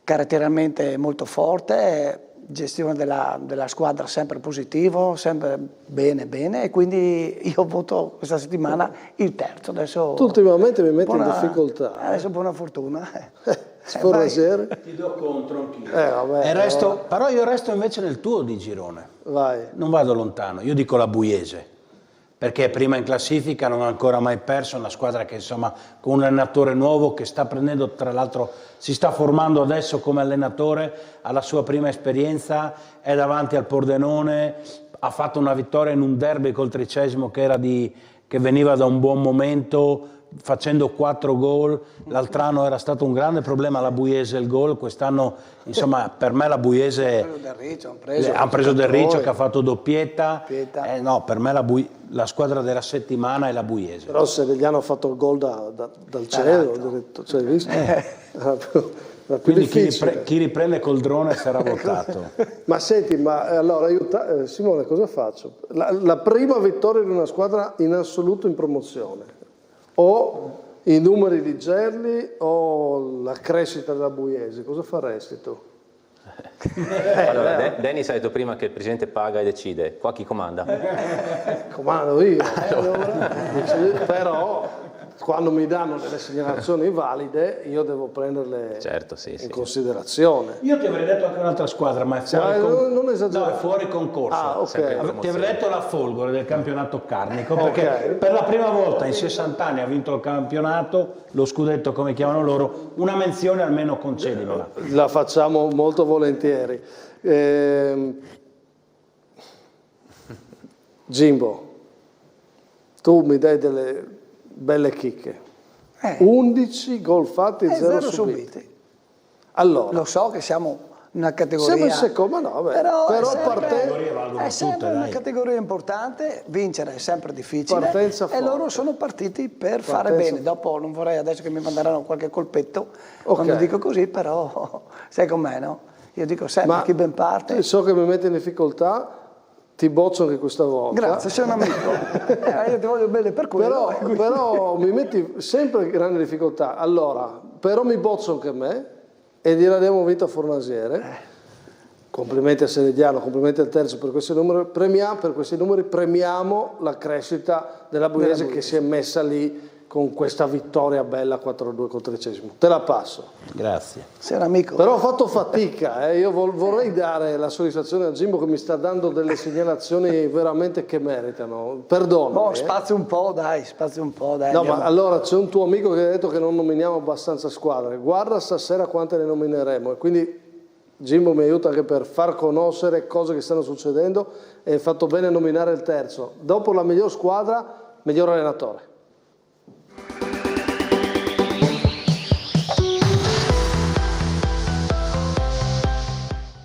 caratterialmente molto forte, gestione della squadra sempre positivo, sempre bene, e quindi io voto questa settimana il terzo. Adesso tu ultimamente mi metti in difficoltà. Adesso buona fortuna. Ti do contro anch'io. Però io resto invece nel tuo di girone. Vai. Non vado lontano, io dico la Buiese. perché prima in classifica, non ha ancora mai perso, una squadra che insomma con un allenatore nuovo che sta prendendo, tra l'altro si sta formando adesso come allenatore, ha la sua prima esperienza, è davanti al Pordenone, ha fatto una vittoria in un derby col Tricesimo che veniva da un buon momento, facendo 4 gol. L'altro anno era stato un grande problema la Buiese il gol, quest'anno insomma per me la Buiese ha preso Del Riccio che ha fatto doppietta. No, per me la squadra della settimana è la Buiese. Però Serigliano ha fatto il gol dal cielo, cioè, hai visto? Quindi chi riprende col drone sarà votato. Ma senti, allora Simone, cosa faccio? La prima vittoria di una squadra in assoluto in promozione, o i numeri di Gerli o la crescita della Buiese, cosa faresti tu? Allora, Dennis ha detto prima che il presidente paga e decide, qua chi comanda? Comando io, però quando mi danno delle segnalazioni valide io devo prenderle in considerazione. Io ti avrei detto anche un'altra squadra, ma è fuori concorso. Ti avrei detto la Folgore del campionato carnico, perché per la prima volta in 60 anni ha vinto il campionato, lo scudetto come chiamano loro, una menzione almeno concedimela. La facciamo molto volentieri. Jimbo, tu mi dai delle belle chicche. 11 gol fatti e 0 subiti. Allora, lo so che siamo una categoria. Siamo in seconda, no, però è sempre una categoria importante, vincere è sempre difficile e loro sono partiti per fare bene. Dopo non vorrei adesso che mi manderanno qualche colpetto quando dico così, però sai com'è, no? Io dico sempre chi ben parte. So che mi metti in difficoltà. Ti boccio anche questa volta. Grazie, sei un amico. Io ti voglio bene per quello. Però mi metti sempre in grande difficoltà. Allora, però mi boccio anche me e direi abbiamo vinto a Fornasiere. Complimenti a Serigliano, complimenti al Terzo per questi numeri. Premiamo la crescita della Buiese che si è messa lì con questa vittoria bella 4-2 col Tricesimo. Te la passo. Grazie. Sei un amico. Però ho fatto fatica, io vorrei dare la soddisfazione a Jimbo che mi sta dando delle segnalazioni veramente che meritano. Perdonami. Spazio un po', dai, spazio un po', dai. No, ma allora c'è un tuo amico che ha detto che non nominiamo abbastanza squadre. Guarda stasera quante ne nomineremo e quindi Jimbo mi aiuta anche per far conoscere cose che stanno succedendo e hai fatto bene a nominare il Terzo. Dopo la miglior squadra, miglior allenatore.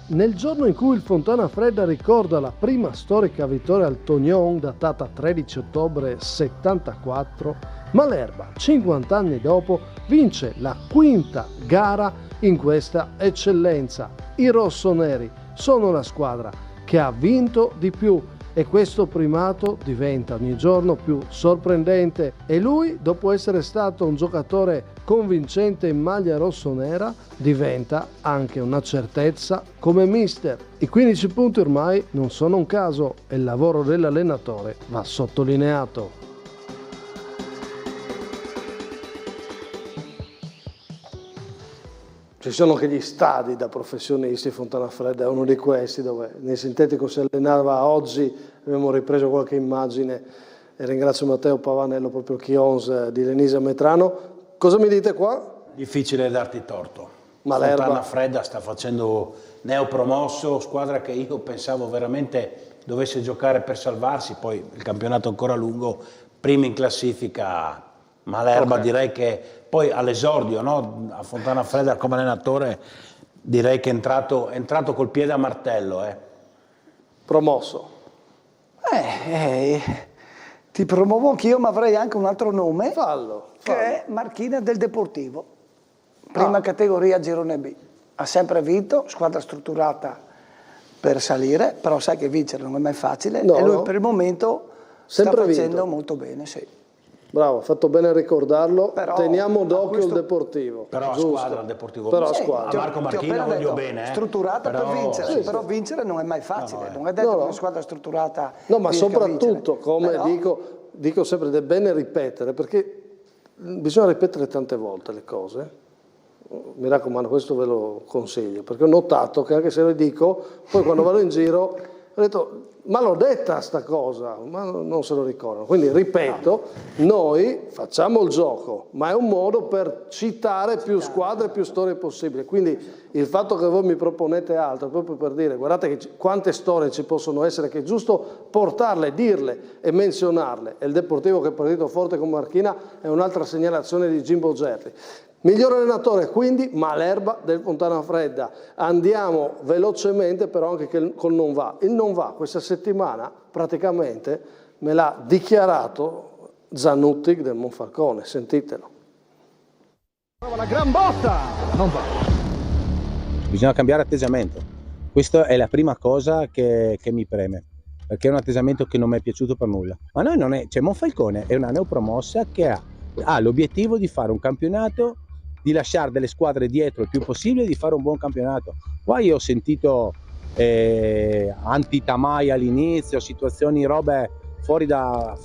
Nel giorno in cui il Fontana Fredda ricorda la prima storica vittoria al Tognon datata 13 ottobre 74, Malerba, 50 anni dopo, vince la quinta gara in questa eccellenza. I rossoneri sono la squadra che ha vinto di più e questo primato diventa ogni giorno più sorprendente e lui, dopo essere stato un giocatore convincente in maglia rossonera, diventa anche una certezza come mister. I 15 punti ormai non sono un caso e il lavoro dell'allenatore va sottolineato. Ci sono anche gli stadi da professionisti, Fontana Fredda è uno di questi dove nel sintetico si allenava oggi, abbiamo ripreso qualche immagine e ringrazio Matteo Pavanello, proprio Chions di Lenisa Metrano. Cosa mi dite qua? Difficile darti torto. Malerba. Fontana Fredda sta facendo neopromosso, squadra che io pensavo veramente dovesse giocare per salvarsi, poi il campionato è ancora lungo, prima in classifica Malerba, direi che poi all'esordio, no? A Fontana Fredda come allenatore direi che è entrato col piede a martello. Promosso. Ti promuovo anch'io, ma avrei anche un altro nome. Fallo. Che è Marchina del Deportivo, prima categoria Girone B. Ha sempre vinto, squadra strutturata per salire, però sai che vincere non è mai facile e lui per il momento sta facendo molto bene, sì. Bravo, ha fatto bene a ricordarlo. Teniamo d'occhio il Deportivo. Però a squadra il Deportivo. Però a squadra. A Marco Marchina voglio bene. Strutturata per vincere, però vincere non è mai facile. Non è detto che una squadra strutturata. No, ma soprattutto, come dico sempre, è bene ripetere, perché bisogna ripetere tante volte le cose. Mi raccomando, questo ve lo consiglio, perché ho notato che anche se lo dico, poi quando vado in giro, ho detto Ma l'ho detta sta cosa, ma non se lo ricordano. Quindi ripeto, noi facciamo il gioco, ma è un modo per citare più squadre, più storie possibili. Quindi il fatto che voi mi proponete altro, proprio per dire, guardate che quante storie ci possono essere, che è giusto portarle, dirle e menzionarle. E il Deportivo, che è partito forte con Marchina, è un'altra segnalazione di Jimbo Gerli. Miglior allenatore quindi Malerba del Fontana Fredda. Andiamo velocemente però anche col non va. Il non va questa settimana praticamente me l'ha dichiarato Zanutti del Monfalcone, sentitelo. La gran botta! Non va. Bisogna cambiare atteggiamento. Questa è la prima cosa che mi preme, perché è un atteggiamento che non mi è piaciuto per nulla. Ma noi non è, cioè Monfalcone è una neopromossa che ha l'obiettivo di fare un campionato, di lasciare delle squadre dietro il più possibile, di fare un buon campionato. Qua io ho sentito anti-Tamai all'inizio, situazioni, robe fuori da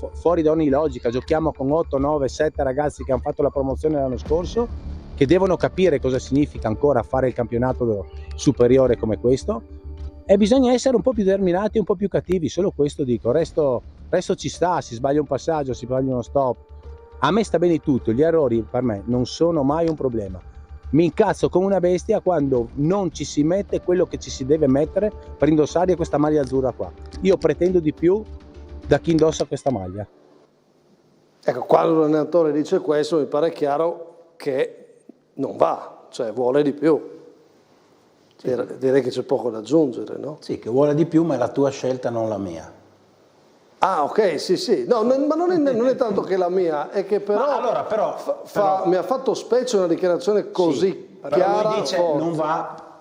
ogni logica. Giochiamo con 8, 9, 7 ragazzi che hanno fatto la promozione l'anno scorso, che devono capire cosa significa ancora fare il campionato superiore come questo, e bisogna essere un po' più determinati, un po' più cattivi, solo questo dico. Il resto ci sta, si sbaglia un passaggio, si sbaglia uno stop. A me sta bene tutto, gli errori per me non sono mai un problema. Mi incazzo come una bestia quando non ci si mette quello che ci si deve mettere per indossare questa maglia azzurra qua. Io pretendo di più da chi indossa questa maglia. Ecco, quando l'allenatore dice questo mi pare chiaro che non va, cioè vuole di più. Sì. Direi che c'è poco da aggiungere, no? Sì, che vuole di più, ma è la tua scelta, non la mia. Ah, ok, sì. No, ma non è tanto che la mia, è che però, mi ha fatto specie una dichiarazione così chiara. Lui dice non va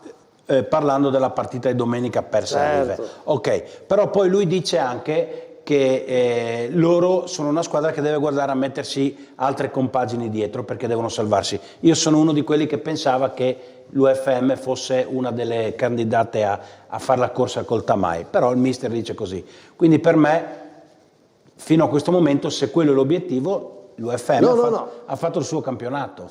parlando della partita di domenica persa. Certo. Ok, però poi lui dice anche che loro sono una squadra che deve guardare a mettersi altre compagini dietro perché devono salvarsi. Io sono uno di quelli che pensava che l'UFM fosse una delle candidate a fare la corsa col Tamai, però il mister dice così. Quindi per me, fino a questo momento, se quello è l'obiettivo, l'UFM ha fatto il suo campionato.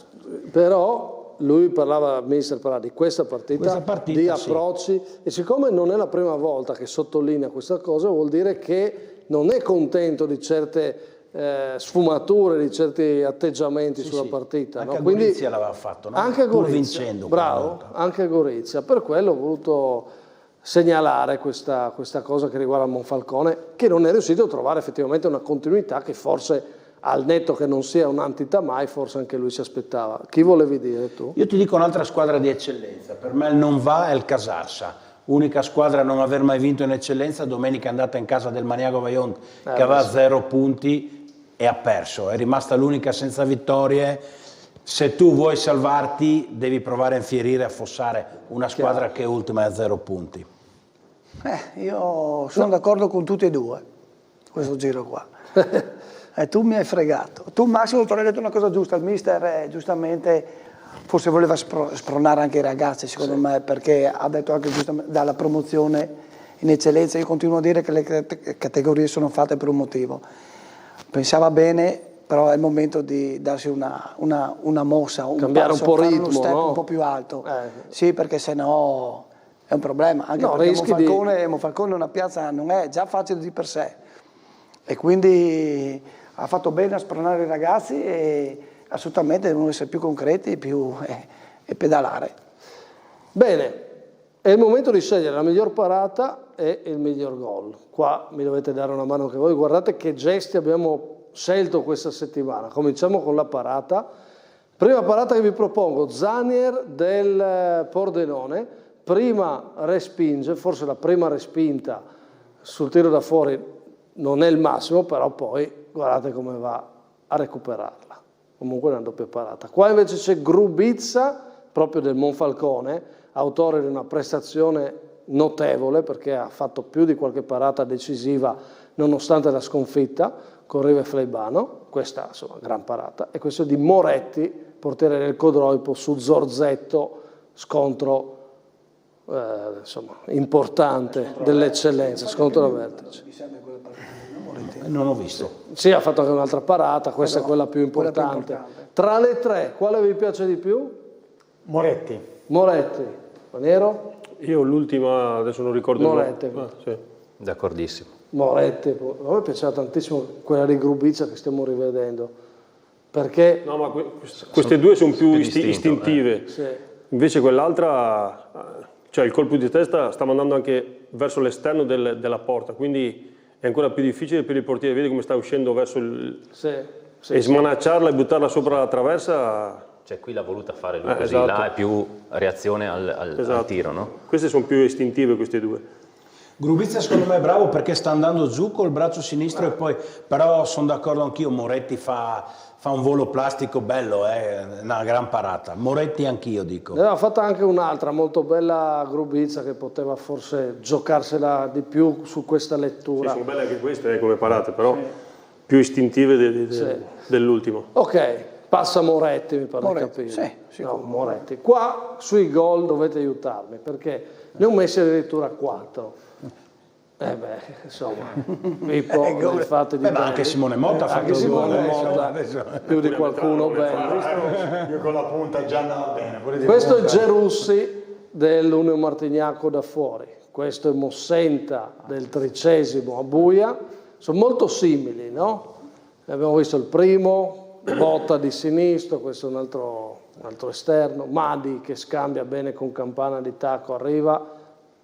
Però lui il mister parlava di questa partita di approcci, e siccome non è la prima volta che sottolinea questa cosa, vuol dire che non è contento di certe sfumature, di certi atteggiamenti sulla partita. Anche no? Gorizia l'aveva fatto, no? Anche Gorizia, vincendo. Bravo, anche Gorizia. Per quello ho voluto segnalare questa cosa che riguarda Monfalcone, che non è riuscito a trovare effettivamente una continuità che forse, al netto che non sia un anti-Tamai, forse anche lui si aspettava. Chi volevi dire tu? Io ti dico un'altra squadra di eccellenza. Per me il non va è il Casarsa, unica squadra a non aver mai vinto in eccellenza. Domenica è andata in casa del Maniago Vajont che aveva 0 punti e ha perso, è rimasta l'unica senza vittorie. Se tu vuoi salvarti devi provare a infierire, a affossare una squadra che è ultima e a 0 punti. Io sono d'accordo con tutti e due, questo giro qua. Tu mi hai fregato. Tu Massimo tu hai detto una cosa giusta, il mister giustamente forse voleva spronare anche i ragazzi, secondo me, perché ha detto anche giustamente dalla promozione in eccellenza. Io continuo a dire che le categorie sono fatte per un motivo. Pensava bene, però è il momento di darsi una mossa, cambiare un po' ritmo, uno step no? un po' più alto. Sì, perché sennò è un problema, anche perché Monfalcone è una piazza, non è già facile di per sé, e quindi ha fatto bene a spronare i ragazzi e assolutamente devono essere più concreti e pedalare. Bene, è il momento di scegliere la miglior parata e il miglior gol. Qua mi dovete dare una mano anche voi, guardate che gesti abbiamo scelto questa settimana. Cominciamo con la parata. Prima parata che vi propongo, Zanier del Pordenone, prima respinge, forse la prima respinta sul tiro da fuori non è il massimo, però poi guardate come va a recuperarla. Comunque è una doppia parata. Qua invece c'è Grubizza, proprio del Monfalcone, autore di una prestazione notevole perché ha fatto più di qualche parata decisiva nonostante la sconfitta con Rive Fleibano. Questa insomma gran parata. E questo è di Moretti, portiere del Codroipo, su Zorzetto, scontro insomma importante dell'eccellenza, scontro da vertice. Non ho visto. Sì, ha fatto anche un'altra parata, questa è quella più importante. Tra le tre, quale vi piace di più? Moretti. Moretti. Maniero? Io l'ultima, adesso non ricordo Moretti. il nome. Sì. D'accordissimo. Moretti, a me piaceva tantissimo quella di Grubica che stiamo rivedendo, perché... No, ma queste due sono più istintive, Sì. invece quell'altra, cioè il colpo di testa stava andando anche verso l'esterno della porta, quindi è ancora più difficile per il portiere, vedi come sta uscendo verso il... e smanacciarla e buttarla sopra la traversa... Cioè qui l'ha voluta fare lui così, esatto. là è più reazione al tiro, no? Queste sono più istintive, queste due. Grubica secondo me è bravo perché sta andando giù col braccio sinistro e poi, però sono d'accordo anch'io, Moretti fa un volo plastico bello, è una gran parata. Moretti anch'io dico. Ne aveva fatta anche un'altra molto bella Grubica che poteva forse giocarsela di più su questa lettura. Sì, sono belle anche queste come parate, però più istintive dell'ultimo. Ok, passa Moretti mi pare di capire. Sì, no, Moretti. Qua sui gol dovete aiutarmi perché ne ho messi addirittura 4. Insomma, Pippo, infatti ma anche Simone Motta ha fatto il gol. Più di qualcuno bene. Io con la punta già andava bene. Questo è Gerussi dell'Unione Martignacco da fuori, questo è Mossenta del 13° a Buia, sono molto simili, no? Abbiamo visto il primo, Botta di sinistro, questo è un altro esterno, Madi che scambia bene con Campana di tacco, arriva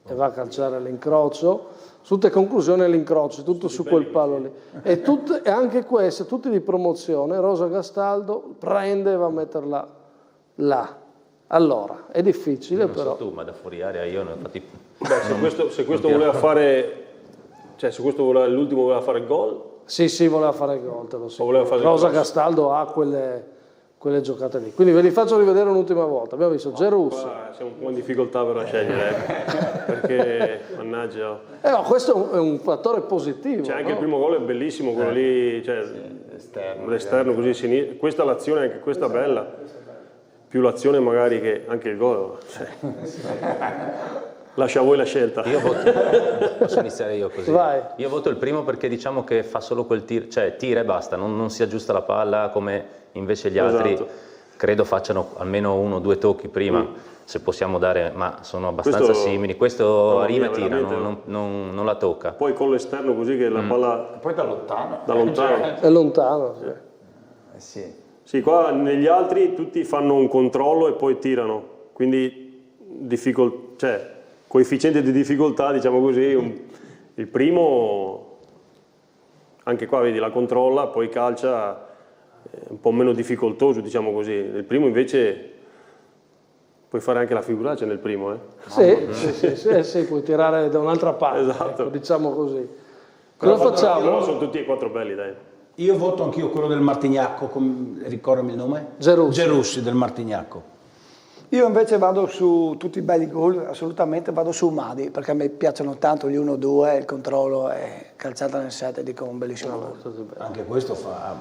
e va a calciare all'incrocio, tutte conclusioni all'incrocio, tutto su quel palo lì. E anche queste, tutti di promozione, Rosa Gastaldo prende e va a metterla là. Allora, è difficile non però. So tu, ma da fuori area io infatti... Se questo voleva fare, cioè se questo l'ultimo voleva fare il gol? Sì, voleva fare il gol, te lo so. Voleva fare Rosa Gastaldo ha quelle giocate lì. Quindi ve li faccio rivedere un'ultima volta. Abbiamo visto Gerussi. Siamo un po' in difficoltà per la scegliere, perché mannaggia. Ma questo è un fattore positivo. C'è anche il primo gol, è bellissimo, quello lì, cioè, l'esterno così sinistro. Questa l'azione, anche questa bella. Più l'azione magari che anche il gol. Cioè. Lascia a voi la scelta. Io voto, posso iniziare io così? Vai. Io voto il primo perché diciamo che fa solo quel tiro, cioè tira e basta, non si aggiusta la palla come invece gli altri credo facciano almeno 1 o 2 tocchi prima, se possiamo dare, ma sono abbastanza simili. Questo arriva e tira, non la tocca. Poi con l'esterno così che la palla... Poi da lontano. Da lontano. È lontano, sì. Sì, qua negli altri tutti fanno un controllo e poi tirano, quindi coefficiente di difficoltà, diciamo così, il primo, anche qua vedi, la controlla, poi calcia, un po' meno difficoltoso, diciamo così. Il primo invece puoi fare anche la figuraccia nel primo, Sì, puoi tirare da un'altra parte, esatto. Ecco, diciamo così. Cosa facciamo? Però sono tutti e 4 belli, dai. Io voto anch'io quello del Martignacco, ricordami il nome? Gerussi del Martignacco. Io invece vado su tutti i belli gol, assolutamente vado su Madi, perché a me piacciono tanto gli 1-2, il controllo e calciata nel set, dico un bellissimo gol. Anche questo fa...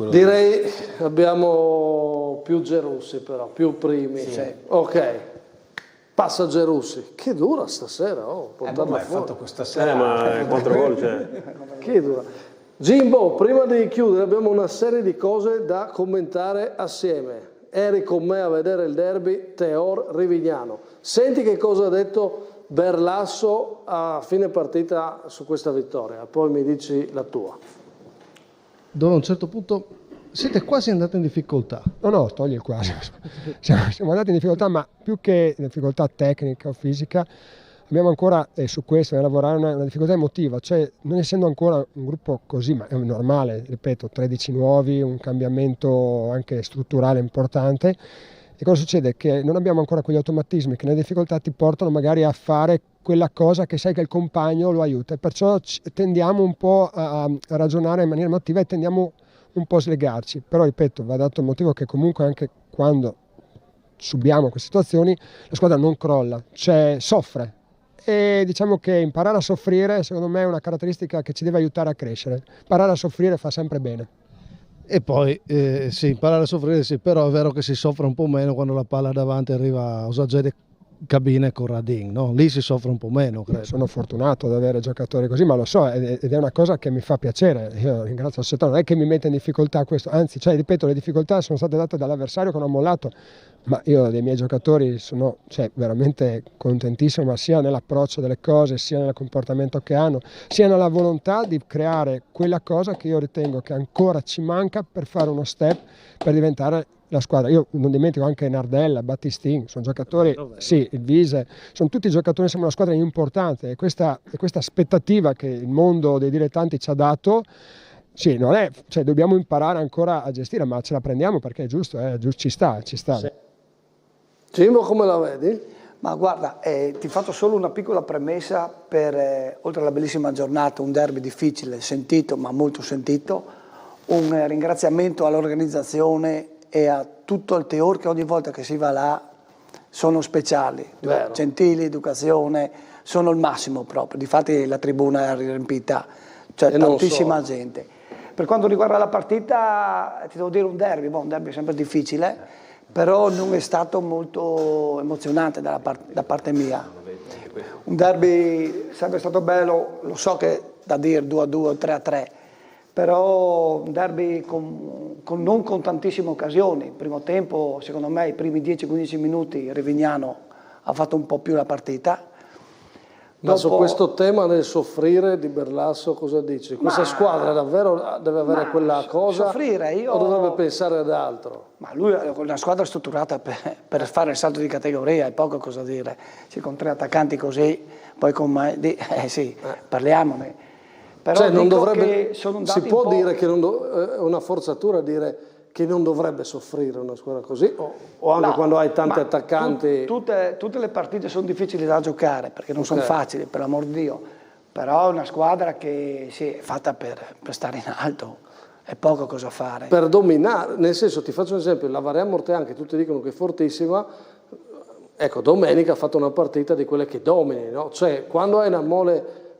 Direi abbiamo più Gerussi però, più primi. Sì. Ok, passa Gerussi. Che dura stasera, portarla hai fuori. fatto questa sera. Ma 4 gol c'è. Che dura. Jimbo, prima di chiudere abbiamo una serie di cose da commentare assieme. Eri con me a vedere il derby Teor-Rivignano. Senti che cosa ha detto Berlasso a fine partita su questa vittoria, poi mi dici la tua. Dove a un certo punto siete quasi andati in difficoltà. No, togli il quasi. Siamo andati in difficoltà, ma più che difficoltà tecnica o fisica, abbiamo ancora, e su questo lavorare, una difficoltà emotiva, cioè non essendo ancora un gruppo così, ma è normale, ripeto, 13 nuovi, un cambiamento anche strutturale importante, e cosa succede? Che non abbiamo ancora quegli automatismi che nelle difficoltà ti portano magari a fare quella cosa che sai che il compagno lo aiuta, e perciò tendiamo un po' a ragionare in maniera emotiva e tendiamo un po' a slegarci, però ripeto, va dato il motivo che comunque anche quando subiamo queste situazioni la squadra non crolla, cioè soffre. E diciamo che imparare a soffrire secondo me è una caratteristica che ci deve aiutare a crescere. Imparare a soffrire fa sempre bene. E poi sì, imparare a soffrire sì, però è vero che si soffre un po' meno quando la palla davanti arriva a usare cabine con Radin, no? Lì si soffre un po' meno, credo. Sono fortunato ad avere giocatori così, ma lo so, ed è una cosa che mi fa piacere. Io ringrazio il settore, non è che mi mette in difficoltà questo, anzi, cioè, ripeto, le difficoltà sono state date dall'avversario che non ha mollato, ma io dei miei giocatori sono veramente contentissimo, ma sia nell'approccio delle cose, sia nel comportamento che hanno, sia nella volontà di creare quella cosa che io ritengo che ancora ci manca per fare uno step, per diventare la squadra. Io non dimentico anche Nardella, Battistin, sono giocatori, sì, il Vise, sono tutti giocatori, siamo una squadra importante, e questa aspettativa che il mondo dei dilettanti ci ha dato, sì, non è, cioè, dobbiamo imparare ancora a gestire, ma ce la prendiamo perché è giusto, ci sta. Sì. Cimo, come la vedi? Ma guarda, ti faccio solo una piccola premessa per, oltre alla bellissima giornata, un derby difficile, sentito, ma molto sentito, un ringraziamento all'organizzazione e a tutto il Teur che ogni volta che si va là sono speciali, gentili, educazione, sono il massimo proprio, difatti la tribuna è riempita, cioè tantissima gente. Per quanto riguarda la partita, ti devo dire un derby è sempre difficile, però non è stato molto emozionante da parte mia. Un derby sarebbe stato bello, lo so che da dire 2-2 o 3-3, però un derby non con tantissime occasioni. Primo tempo, secondo me, i primi 10-15 minuti Rivignano ha fatto un po' più la partita. Ma su questo tema del soffrire di Berlasso cosa dici? Questa squadra davvero deve avere quella cosa o dovrebbe pensare ad altro? Ma lui è una squadra strutturata per fare il salto di categoria, è poco cosa dire. Con 3 attaccanti così, poi con parliamone. Però cioè, non dico dovrebbe, che sono si può dire che è una forzatura dire che non dovrebbe soffrire una squadra così, o anche quando hai tanti attaccanti? Tutte le partite sono difficili da giocare, perché non sono facili, per l'amor di Dio, però è una squadra che è fatta per stare in alto, è poco cosa fare. Per dominare, nel senso, ti faccio un esempio, la Varea Mortean, che tutti dicono che è fortissima, ecco, domenica ha fatto una partita di quelle che domini, no? Cioè, quando hai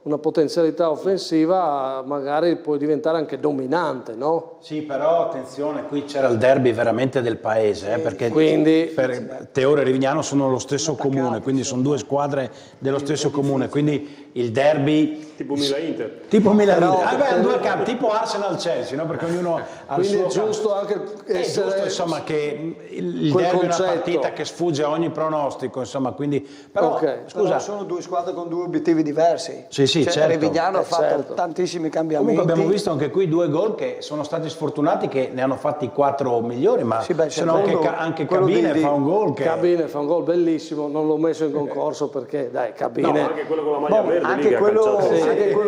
una potenzialità offensiva, magari puoi diventare anche dominante, no? Sì, però attenzione, qui c'era il derby veramente del paese, perché Teur e Rivignano sono lo stesso comune, quindi sono 2 squadre dello stesso comune, quindi il derby... Tipo Milan-Inter. Tipo Milan-Inter, tipo Arsenal-Chelsea, no? Perché ognuno ha il suo... Quindi è giusto anche essere... giusto, insomma, che il derby è una partita che sfugge a ogni pronostico, insomma, quindi... Però, scusa... Però sono 2 squadre con 2 obiettivi diversi. Sì, certo. Rivignano ha fatto tantissimi cambiamenti. Comunque abbiamo visto anche qui 2 gol che sono stati sfortunati, che ne hanno fatti 4 migliori, ma se no anche Cabine fa un gol. Cabine fa un gol bellissimo, non l'ho messo in concorso perché, dai, Cabine... No, anche quello con la maglia verde,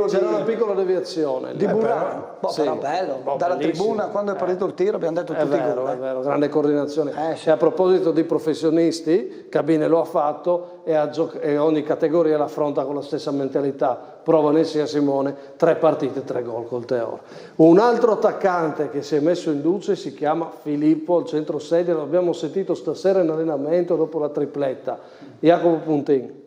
c'era una piccola deviazione. Di Burano, però bello, dalla tribuna quando è partito il tiro abbiamo detto tutti i gol. È vero, grande coordinazione. E a proposito di professionisti, Cabine lo ha fatto e ogni categoria l'affronta con la stessa mentalità. Prova nel sia Simone, 3 partite, 3 gol col Teur. Un altro attaccante che si è messo in luce si chiama Filippo, al centro sedia, l'abbiamo sentito stasera in allenamento dopo la tripletta. Jacopo Puntin.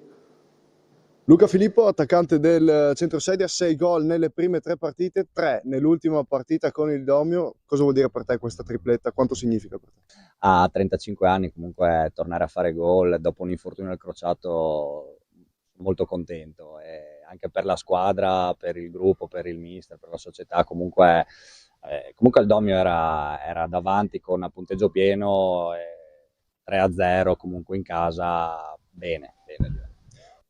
Luca Filippo, attaccante del centrosedia, 6 gol nelle prime 3 partite, 3 nell'ultima partita con il Domio. Cosa vuol dire per te questa tripletta? Quanto significa per te? A 35 anni comunque tornare a fare gol dopo un infortunio al crociato, molto contento, e anche per la squadra, per il gruppo, per il mister, per la società. Comunque il Domio era davanti con a punteggio pieno, 3-0 comunque in casa, bene.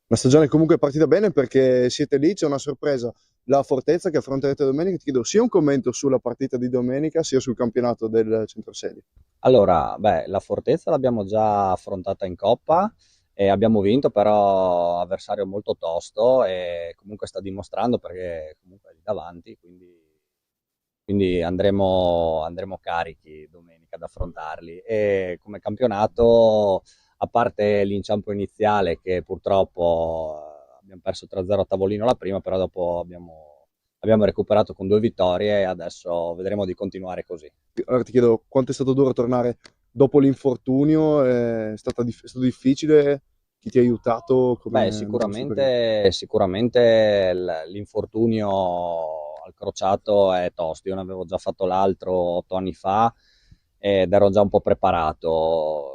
Una stagione comunque partita bene perché siete lì, c'è una sorpresa, la Fortezza che affronterete domenica. Ti chiedo sia un commento sulla partita di domenica sia sul campionato del centrosedia. Allora, la Fortezza l'abbiamo già affrontata in Coppa e abbiamo vinto, però avversario molto tosto e comunque sta dimostrando, perché comunque è lì davanti, quindi andremo carichi domenica ad affrontarli. E come campionato, a parte l'inciampo iniziale che purtroppo abbiamo perso 3-0 a tavolino la prima, però dopo abbiamo recuperato con 2 vittorie e adesso vedremo di continuare così. Allora ti chiedo, quanto è stato duro tornare dopo l'infortunio? È stato difficile? Chi ti ha aiutato? Sicuramente l'infortunio al crociato è tosto. Io ne avevo già fatto l'altro 8 anni fa ed ero già un po' preparato.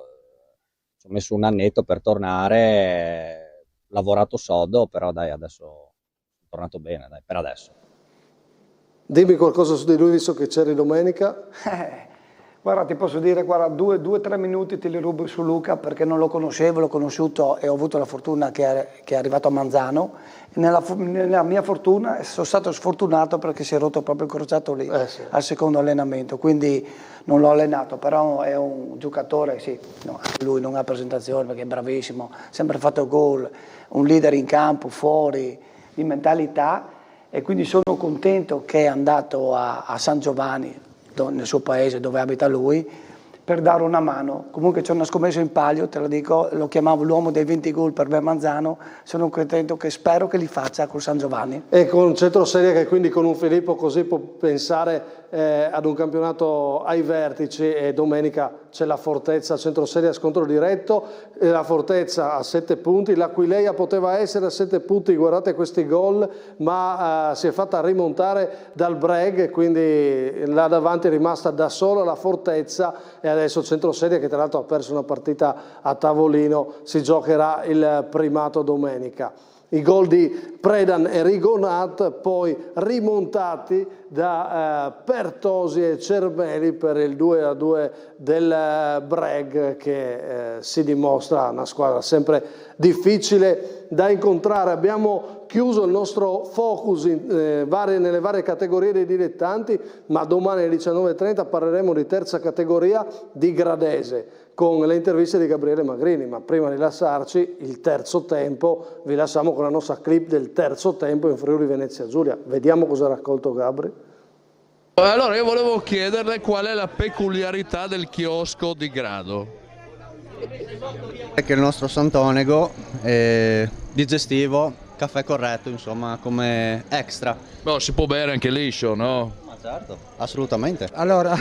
ci ho messo un annetto per tornare, lavorato sodo, però dai, adesso sono tornato bene, dai, per adesso. Dimmi qualcosa su di lui, visto che c'eri domenica. Guarda, ti posso dire, guarda, 2-3 minuti te li rubo su Luca, perché non lo conoscevo, l'ho conosciuto e ho avuto la fortuna che è arrivato a Manzano. Nella mia fortuna sono stato sfortunato perché si è rotto proprio il crociato lì, sì. al secondo allenamento, quindi non l'ho allenato, però è un giocatore, sì, no, lui non ha presentazione perché è bravissimo, sempre fatto gol, un leader in campo, fuori, di mentalità, e quindi sono contento che è andato a San Giovanni, nel suo paese dove abita lui, per dare una mano. Comunque c'è una scommessa in palio, te lo dico, lo chiamavo l'uomo dei 20 gol per me Manzano, sono contento, che spero che li faccia col San Giovanni. E con Centroseria, che quindi con un Filippo così può pensare ad un campionato ai vertici, e domenica c'è la Fortezza, Centroseria scontro diretto, la Fortezza a 7 punti, l'Aquileia poteva essere a 7 punti, guardate questi gol, ma si è fatta rimontare dal Breg, quindi là davanti è rimasta da sola la Fortezza, e adesso Centroseria, che tra l'altro ha perso una partita a tavolino, si giocherà il primato domenica. I gol di Predan e Rigonat poi rimontati da Pertosi e Cermeli per il 2-2 del Breg, che si dimostra una squadra sempre difficile da incontrare. Abbiamo chiuso il nostro focus nelle varie categorie dei dilettanti, ma domani alle 19:30 parleremo di terza categoria di Gradese, con le interviste di Gabriele Magrini. Ma prima di lasciarci il terzo tempo, vi lasciamo con la nostra clip del terzo tempo in Friuli Venezia Giulia. Vediamo cosa ha raccolto Gabri. Allora io volevo chiederle qual è la peculiarità del chiosco di Grado. È che il nostro Sant'Onego è digestivo, caffè corretto, insomma, come extra. No, si può bere anche liscio, no? Ma certo, assolutamente. Allora,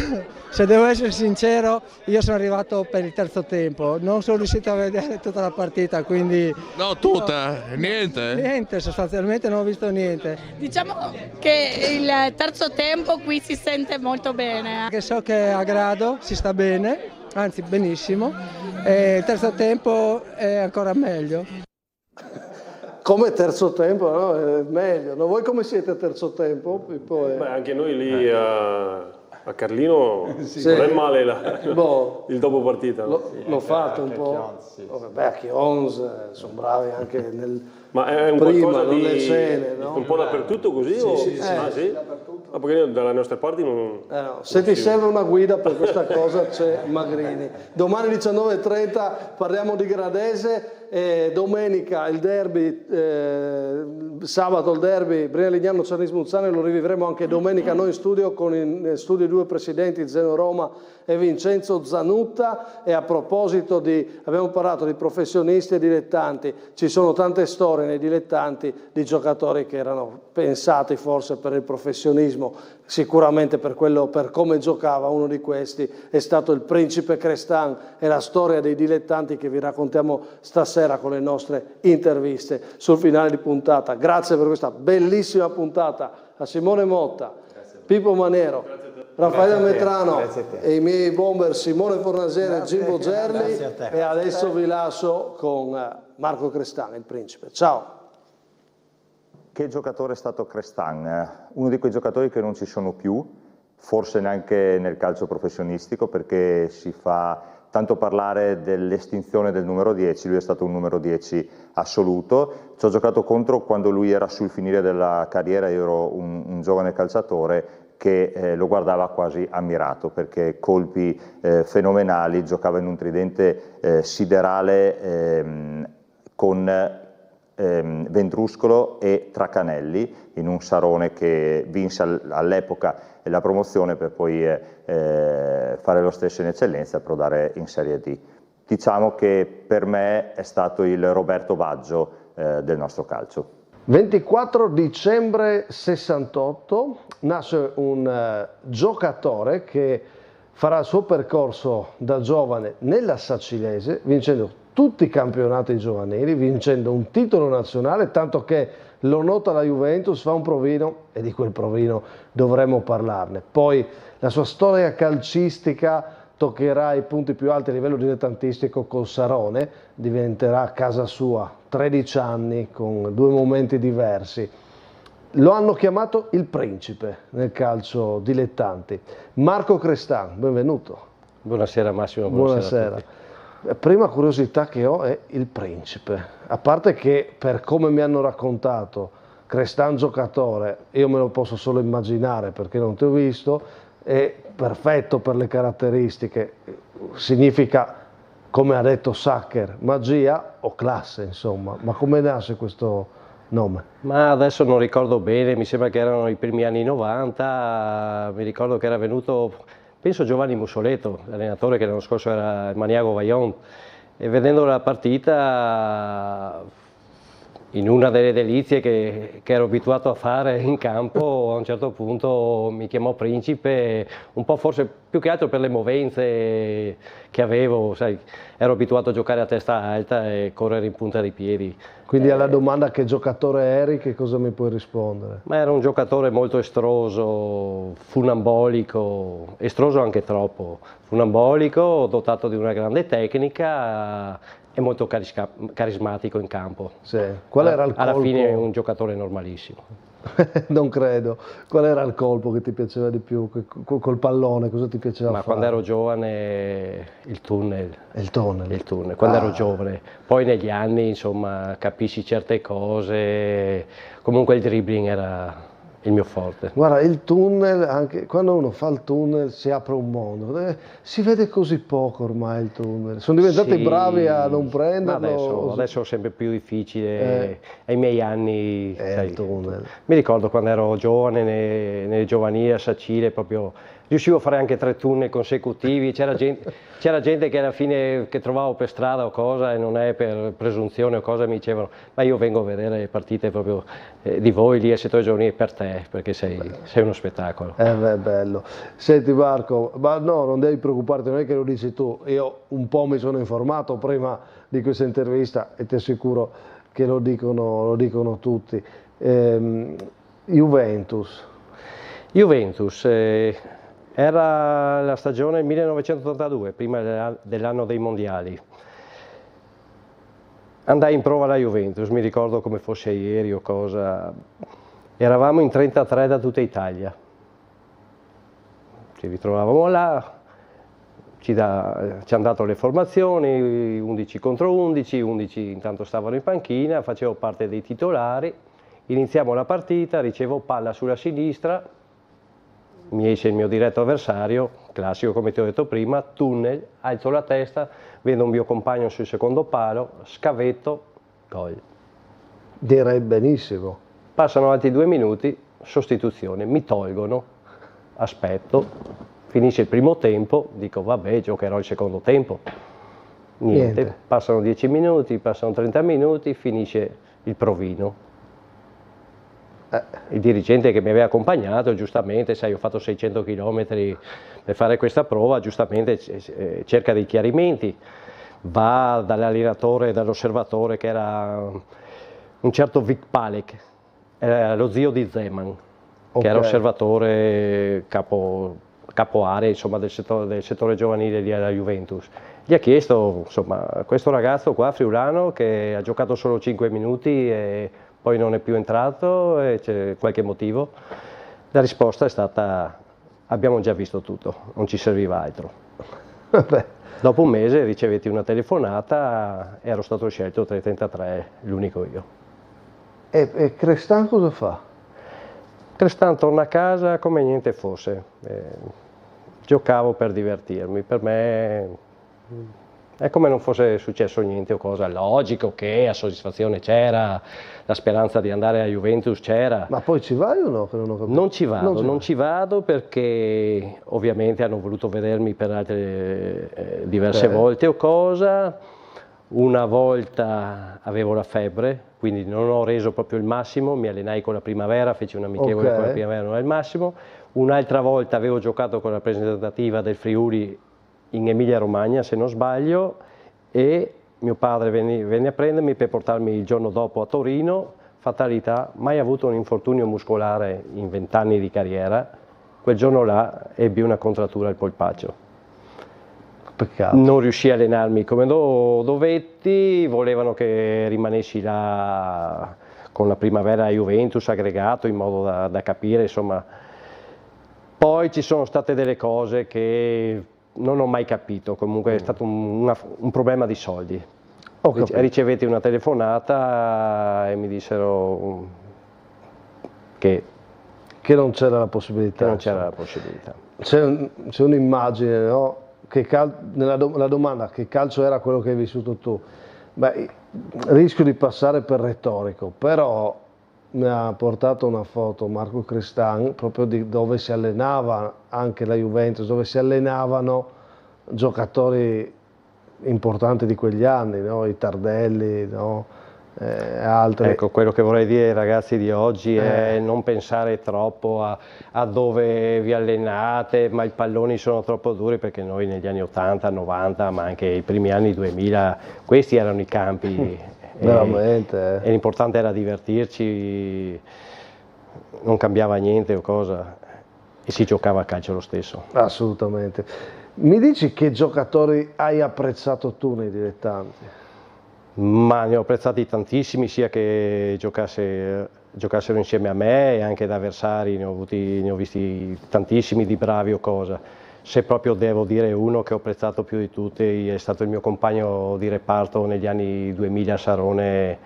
se devo essere sincero, io sono arrivato per il terzo tempo, non sono riuscito a vedere tutta la partita, quindi... No, tutta? Niente? Niente, sostanzialmente non ho visto niente. Diciamo che il terzo tempo qui si sente molto bene. Perché so che a Grado si sta bene, anzi benissimo, e il terzo tempo è ancora meglio. Come terzo tempo, no? È meglio. No? Voi come siete a terzo tempo? Beh, anche noi lì a Carlino non è male il dopo partita. L'ho fatto un po'. Beh, a Chions sono bravi anche nel... Ma è un prima, qualcosa non di le scene, no? un po' dappertutto così? Sì, o... sì, sì? Ah, perché dalle nostre parti non... no. Se ti serve una guida per questa cosa c'è Magrini. Domani 19:30 parliamo di Gradese, e domenica il derby, sabato il derby Brina Lignano Cernis Muzzane, lo rivivremo anche domenica noi in studio, con in studio i due presidenti, Zeno Roma e Vincenzo Zanutta. E a proposito abbiamo parlato di professionisti e dilettanti, ci sono tante storie nei dilettanti di giocatori che erano pensati forse per il professionismo, sicuramente per come giocava. Uno di questi è stato il Principe Crestan, e la storia dei dilettanti che vi raccontiamo stasera con le nostre interviste sul finale di puntata. Grazie per questa bellissima puntata a Simone Motta, Pippo Manero, Raffaele Metrano e i miei bomber Simone Fornasiere e Gimbo Gerli, e adesso vi lascio con Marco Crestan, il Principe. Ciao! Che giocatore è stato Crestan? Uno di quei giocatori che non ci sono più, forse neanche nel calcio professionistico, perché si fa tanto parlare dell'estinzione del numero 10, lui è stato un numero 10 assoluto. Ci ho giocato contro quando lui era sul finire della carriera, io ero un giovane calciatore che lo guardava quasi ammirato, perché colpi fenomenali, giocava in un tridente siderale con Ventruscolo e Tracanelli, in un Sarone che vinse all'epoca la promozione per poi fare lo stesso in eccellenza e approdare in Serie D. Diciamo che per me è stato il Roberto Baggio del nostro calcio. 24 dicembre 68 nasce un giocatore che farà il suo percorso da giovane nella Sacilese, vincendo tutti i campionati giovanili, vincendo un titolo nazionale, tanto che lo nota la Juventus, fa un provino, e di quel provino dovremo parlarne. Poi la sua storia calcistica toccherà i punti più alti a livello dilettantistico col Sarone, diventerà casa sua, 13 anni con 2 momenti diversi. Lo hanno chiamato il principe nel calcio dilettanti. Marco Crestan, benvenuto. Buonasera Massimo, buonasera. Prima curiosità che ho è il principe, a parte che per come mi hanno raccontato Crestan giocatore, io me lo posso solo immaginare perché non ti ho visto, è perfetto per le caratteristiche, significa, come ha detto Sacher, magia o classe, insomma. Ma come nasce questo nome? Ma adesso non ricordo bene, mi sembra che erano i primi anni 90, mi ricordo che era venuto, penso Giovanni Mussoleto, l'allenatore che l'anno scorso era il Maniago Vaillant, e vedendo la partita, in una delle delizie che ero abituato a fare in campo, a un certo punto mi chiamò principe, un po' forse più che altro per le movenze che avevo, sai, ero abituato a giocare a testa alta e correre in punta dei piedi. Quindi alla domanda che giocatore eri, che cosa mi puoi rispondere? Ma era un giocatore molto estroso, funambolico, estroso anche troppo, funambolico, dotato di una grande tecnica e molto carismatico in campo. Sì. Qual era il colpo? Alla fine è un giocatore normalissimo. Non credo. Qual era il colpo che ti piaceva di più col pallone? Cosa ti piaceva fare? Quando ero giovane il tunnel. Il tunnel? Il tunnel, quando ero giovane. Poi negli anni, insomma, capisci certe cose. Comunque il dribbling era il mio forte. Guarda, il tunnel, anche quando uno fa il tunnel si apre un mondo. Si vede così poco ormai il tunnel. Sono diventati bravi a non prenderlo. Adesso è sempre più difficile. Ai miei anni, sai, il tunnel. Mi ricordo quando ero giovane, nelle giovanili a Sacile, proprio riuscivo a fare anche 3 tunnel consecutivi. C'era gente che alla fine che trovavo per strada o cosa, e non è per presunzione o cosa, mi dicevano: ma io vengo a vedere le partite proprio di voi lì al settore giovanile per te, perché sei uno spettacolo. Bello. Senti Marco, ma no, non devi preoccuparti, non è che lo dici tu, io un po' mi sono informato prima di questa intervista e ti assicuro che lo dicono tutti. Juventus, era la stagione 1982, prima dell'anno dei mondiali. Andai in prova alla Juventus, mi ricordo come fosse ieri o cosa. Eravamo in 33 da tutta Italia. Ci ritrovavamo là, ci hanno dato le formazioni, 11 contro 11, 11 intanto stavano in panchina, facevo parte dei titolari. Iniziamo la partita, ricevo palla sulla sinistra, mi esce il mio diretto avversario, classico come ti ho detto prima, tunnel, alzo la testa, vedo un mio compagno sul secondo palo, scavetto, gol. Direi benissimo. Passano altri 2 minuti, sostituzione, mi tolgono, aspetto, finisce il primo tempo, dico vabbè, giocherò il secondo tempo. Niente. Passano 10 minuti, passano 30 minuti, finisce il provino. Il dirigente che mi aveva accompagnato, giustamente, sai, ho fatto 600 km per fare questa prova, giustamente cerca dei chiarimenti, va dall'allenatore, dall'osservatore che era un certo Vic Palek, lo zio di Zeman, che era osservatore capo area, insomma, del settore giovanile alla Juventus. Gli ha chiesto, insomma, questo ragazzo qua, friulano, che ha giocato solo 5 minuti e poi non è più entrato, e c'è qualche motivo. La risposta è stata: abbiamo già visto tutto, non ci serviva altro. Dopo un mese ricevetti una telefonata, ero stato scelto tra i 33, l'unico io. E Crestan cosa fa? Crestan torna a casa come niente fosse. Giocavo per divertirmi, per me è come non fosse successo niente o cosa. Logico che la soddisfazione c'era, la speranza di andare a Juventus c'era. Ma poi ci vai o no? Che non ho capito. Non ci vado perché ovviamente hanno voluto vedermi per altre diverse volte o cosa. Una volta avevo la febbre, quindi non ho reso proprio il massimo, mi allenai con la Primavera, feci un amichevole con la Primavera, non è il massimo. Un'altra volta avevo giocato con la rappresentativa del Friuli in Emilia Romagna, se non sbaglio, e mio padre venne a prendermi per portarmi il giorno dopo a Torino. Fatalità, mai avuto un infortunio muscolare in 20 anni di carriera. Quel giorno là ebbi una contrattura al polpaccio. Peccato. Non riuscii a allenarmi come dovetti, volevano che rimanessi là con la primavera Juventus aggregato in modo da capire, insomma. Poi ci sono state delle cose che non ho mai capito, comunque è stato un problema di soldi. Ricevetti una telefonata e mi dissero che non c'era la possibilità. C'è un'immagine, no? La domanda, che calcio era quello che hai vissuto tu? Beh, rischio di passare per retorico, però mi ha portato una foto Marco Crestan proprio di dove si allenava anche la Juventus, dove si allenavano giocatori importanti di quegli anni, no? I Tardelli, no? Altri. Ecco, quello che vorrei dire ai ragazzi di oggi è non pensare troppo a dove vi allenate, ma i palloni sono troppo duri, perché noi negli anni 80, 90, ma anche i primi anni 2000, questi erano i campi. Veramente. E l'importante era divertirci, non cambiava niente o cosa, e si giocava a calcio lo stesso. Assolutamente. Mi dici che giocatori hai apprezzato tu nei dilettanti? Ma ne ho apprezzati tantissimi, sia che giocassero insieme a me e anche da avversari, ne ho visti tantissimi di bravi o cosa. Se proprio devo dire uno che ho apprezzato più di tutti, è stato il mio compagno di reparto negli anni 2000 a Sarone,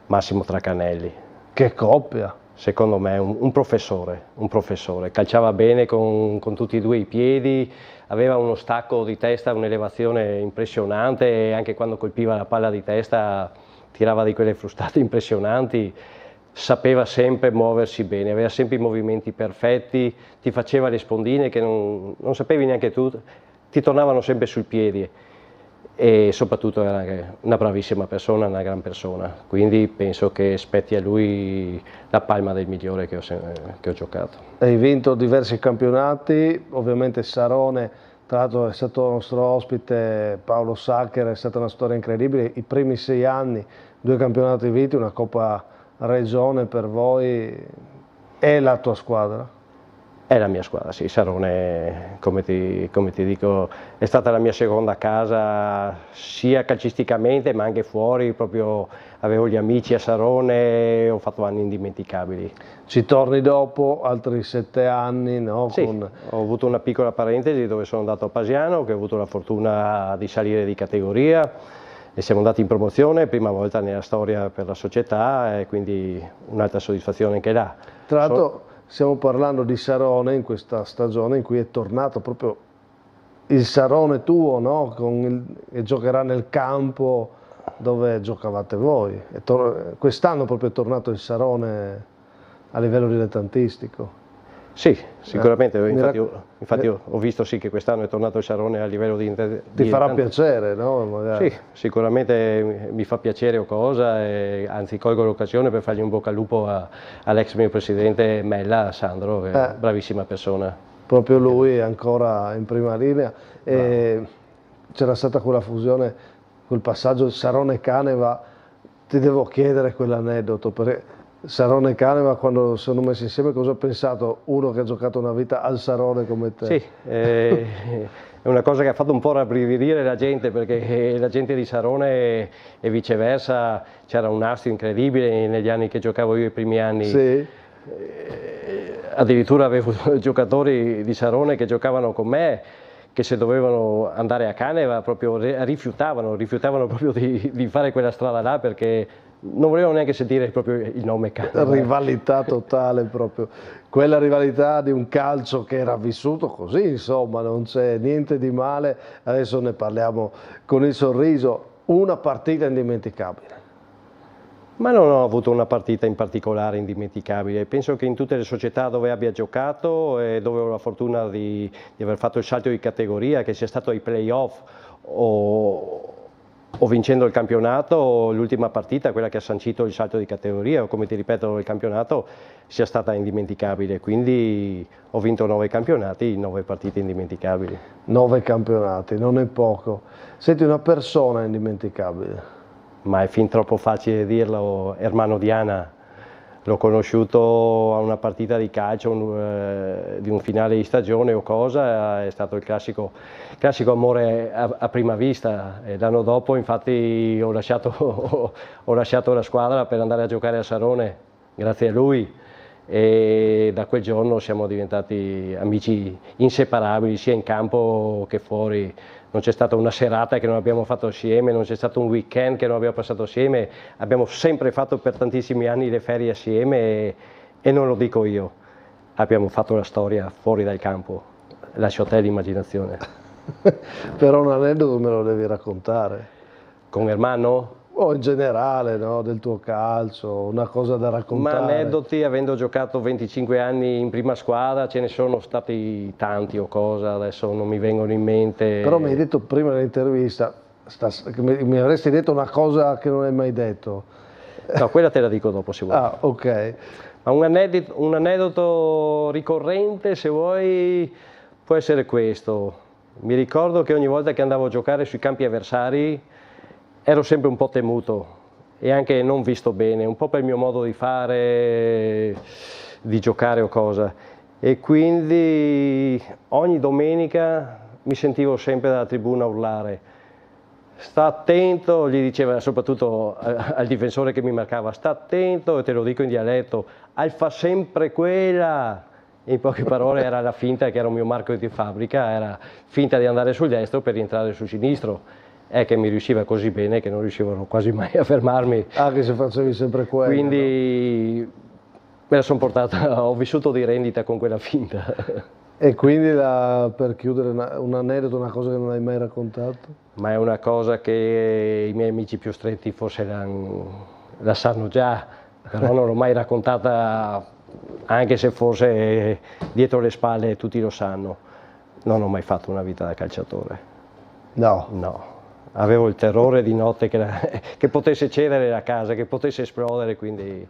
Massimo Tracanelli. Che coppia! Secondo me un professore, calciava bene con tutti e due i piedi, aveva uno stacco di testa, un'elevazione impressionante, e anche quando colpiva la palla di testa tirava di quelle frustate impressionanti, sapeva sempre muoversi bene, aveva sempre i movimenti perfetti, ti faceva le spondine che non sapevi neanche tu, ti tornavano sempre sul piedi, e soprattutto era una bravissima persona, una gran persona, quindi penso che spetti a lui la palma del migliore che ho giocato. Hai vinto diversi campionati, ovviamente Sarone, tra l'altro è stato nostro ospite Paolo Saccher, è stata una storia incredibile, i primi 6 anni, 2 campionati vinti, una Coppa Regione per voi. È la tua squadra? È la mia squadra, sì. Sarone, come ti dico, è stata la mia seconda casa, sia calcisticamente ma anche fuori, proprio avevo gli amici a Sarone, ho fatto anni indimenticabili. Ci torni dopo, altri 7 anni, no? Sì, ho avuto una piccola parentesi dove sono andato a Pasiano, che ho avuto la fortuna di salire di categoria, e siamo andati in promozione, prima volta nella storia per la società, e quindi un'altra soddisfazione anche là. Tra l'altro stiamo parlando di Sarone in questa stagione in cui è tornato proprio il Sarone tuo, no? E giocherà nel campo dove giocavate voi. Quest'anno proprio è tornato il Sarone a livello dilettantistico. Sì, sicuramente, infatti ho visto sì che quest'anno è tornato il Sarone a livello di Ti farà piacere, no? Magari. Sì, sicuramente mi fa piacere o cosa, e anzi colgo l'occasione per fargli un bocca al lupo all'ex mio presidente Mella, Sandro, che è una bravissima persona. Proprio lui è ancora in prima linea. C'era stata quella fusione, quel passaggio Sarone-Caneva, ti devo chiedere quell'aneddoto, perché Sarone e Caneva, quando sono messi insieme, cosa ha pensato uno che ha giocato una vita al Sarone come te? Sì, è una cosa che ha fatto un po' rabbrividire la gente, perché la gente di Sarone e viceversa, c'era un astio incredibile negli anni che giocavo io, i primi anni. Sì. Addirittura avevo giocatori di Sarone che giocavano con me, che se dovevano andare a Caneva proprio rifiutavano proprio di fare quella strada là, perché non volevano neanche sentire proprio il nome Caneva. Rivalità totale proprio, quella rivalità di un calcio che era vissuto così, insomma, non c'è niente di male, adesso ne parliamo con il sorriso. Una partita indimenticabile? Ma non ho avuto una partita in particolare indimenticabile, penso che in tutte le società dove abbia giocato e dove ho la fortuna di aver fatto il salto di categoria, che sia stato ai playoff o vincendo il campionato, l'ultima partita, quella che ha sancito il salto di categoria, o come ti ripeto il campionato, sia stata indimenticabile. Quindi ho vinto 9 campionati, 9 partite indimenticabili. 9 campionati, non è poco. Senti, una persona indimenticabile? Ma è fin troppo facile dirlo, Ermano Diana, L'ho conosciuto a una partita di calcio di un finale di stagione o cosa, è stato il classico amore a prima vista. E l'anno dopo infatti ho lasciato la squadra per andare a giocare a Sarone, grazie a lui, e da quel giorno siamo diventati amici inseparabili sia in campo che fuori. Non c'è stata una serata che non abbiamo fatto assieme, non c'è stato un weekend che non abbiamo passato assieme, abbiamo sempre fatto per tantissimi anni le ferie assieme e non lo dico io, abbiamo fatto la storia fuori dal campo, lascio a te l'immaginazione. Però un aneddoto me lo devi raccontare. Con Ermanno? O in generale, no? Del tuo calcio, una cosa da raccontare. Ma aneddoti, avendo giocato 25 anni in prima squadra, ce ne sono stati tanti o cosa, adesso non mi vengono in mente. Però mi hai detto prima dell'intervista, che mi avresti detto una cosa che non hai mai detto. No, quella te la dico dopo se vuoi. Ah, ok. Ma un aneddoto ricorrente, se vuoi, può essere questo. Mi ricordo che ogni volta che andavo a giocare sui campi avversari ero sempre un po' temuto e anche non visto bene, un po' per il mio modo di fare, di giocare o cosa. E quindi ogni domenica mi sentivo sempre dalla tribuna urlare: sta attento, gli diceva soprattutto al difensore che mi marcava, sta attento, e te lo dico in dialetto, fa sempre quella. In poche parole era la finta, che era un mio marchio di fabbrica, era finta di andare sul destro per rientrare sul sinistro. È che mi riusciva così bene che non riuscivano quasi mai a fermarmi. Anche se facevi sempre quello. Quindi me la sono portata, ho vissuto di rendita con quella finta. E quindi per chiudere un aneddoto, una cosa che non hai mai raccontato? Ma è una cosa che i miei amici più stretti forse la sanno già, però non l'ho mai raccontata, anche se forse dietro le spalle tutti lo sanno. Non ho mai fatto una vita da calciatore. No? No. Avevo il terrore di notte che potesse cedere la casa, che potesse esplodere, quindi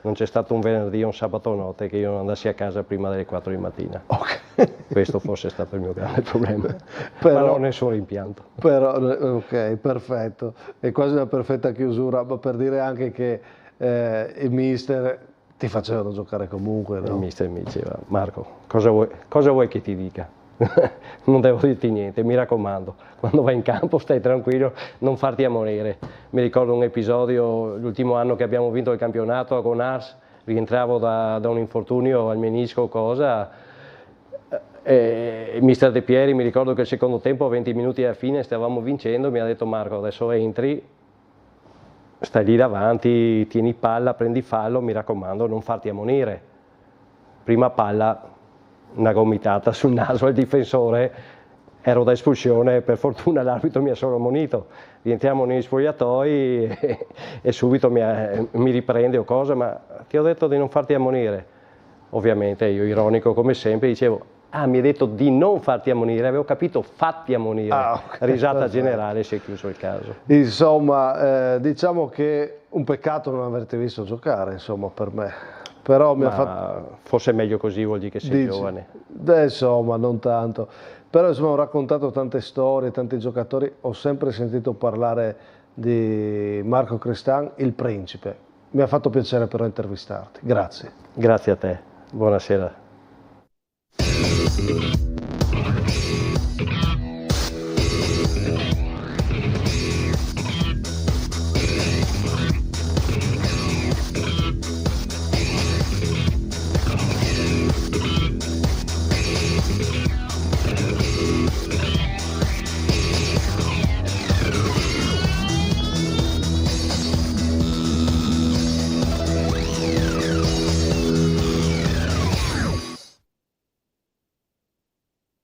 non c'è stato un venerdì o un sabato notte che io non andassi a casa prima delle 4 di mattina. Okay. Questo forse è stato il mio grande problema, però, ma non nessun rimpianto. Però, ok, perfetto. È quasi una perfetta chiusura, ma per dire anche che il mister ti facevano giocare comunque, no? Il mister mi diceva: Marco, cosa vuoi che ti dica? Non devo dirti niente, mi raccomando, quando vai in campo stai tranquillo, non farti ammonire. Mi ricordo un episodio, l'ultimo anno che abbiamo vinto il campionato a Gonars, rientravo da un infortunio al menisco o cosa, e il mister De Pieri, mi ricordo che il secondo tempo, a 20 minuti alla fine, stavamo vincendo, mi ha detto: Marco, adesso entri, stai lì davanti, tieni palla, prendi fallo, mi raccomando, non farti ammonire. Prima palla, una gomitata sul naso al difensore, ero da espulsione, per fortuna l'arbitro mi ha solo ammonito. Rientriamo negli spogliatoi e subito mi riprende o cosa, ma ti ho detto di non farti ammonire. Ovviamente io, ironico come sempre, dicevo: ah, mi hai detto di non farti ammonire, avevo capito fatti ammonire. Ah, okay. Risata generale, si è chiuso il caso. Insomma, diciamo che un peccato non averti visto giocare, insomma, per me. Però forse è meglio così, vuol dire che sei giovane. Insomma, non tanto. Però insomma, ho raccontato tante storie, tanti giocatori, ho sempre sentito parlare di Marco Crestán, il principe. Mi ha fatto piacere però intervistarti. Grazie. Grazie a te. Buonasera.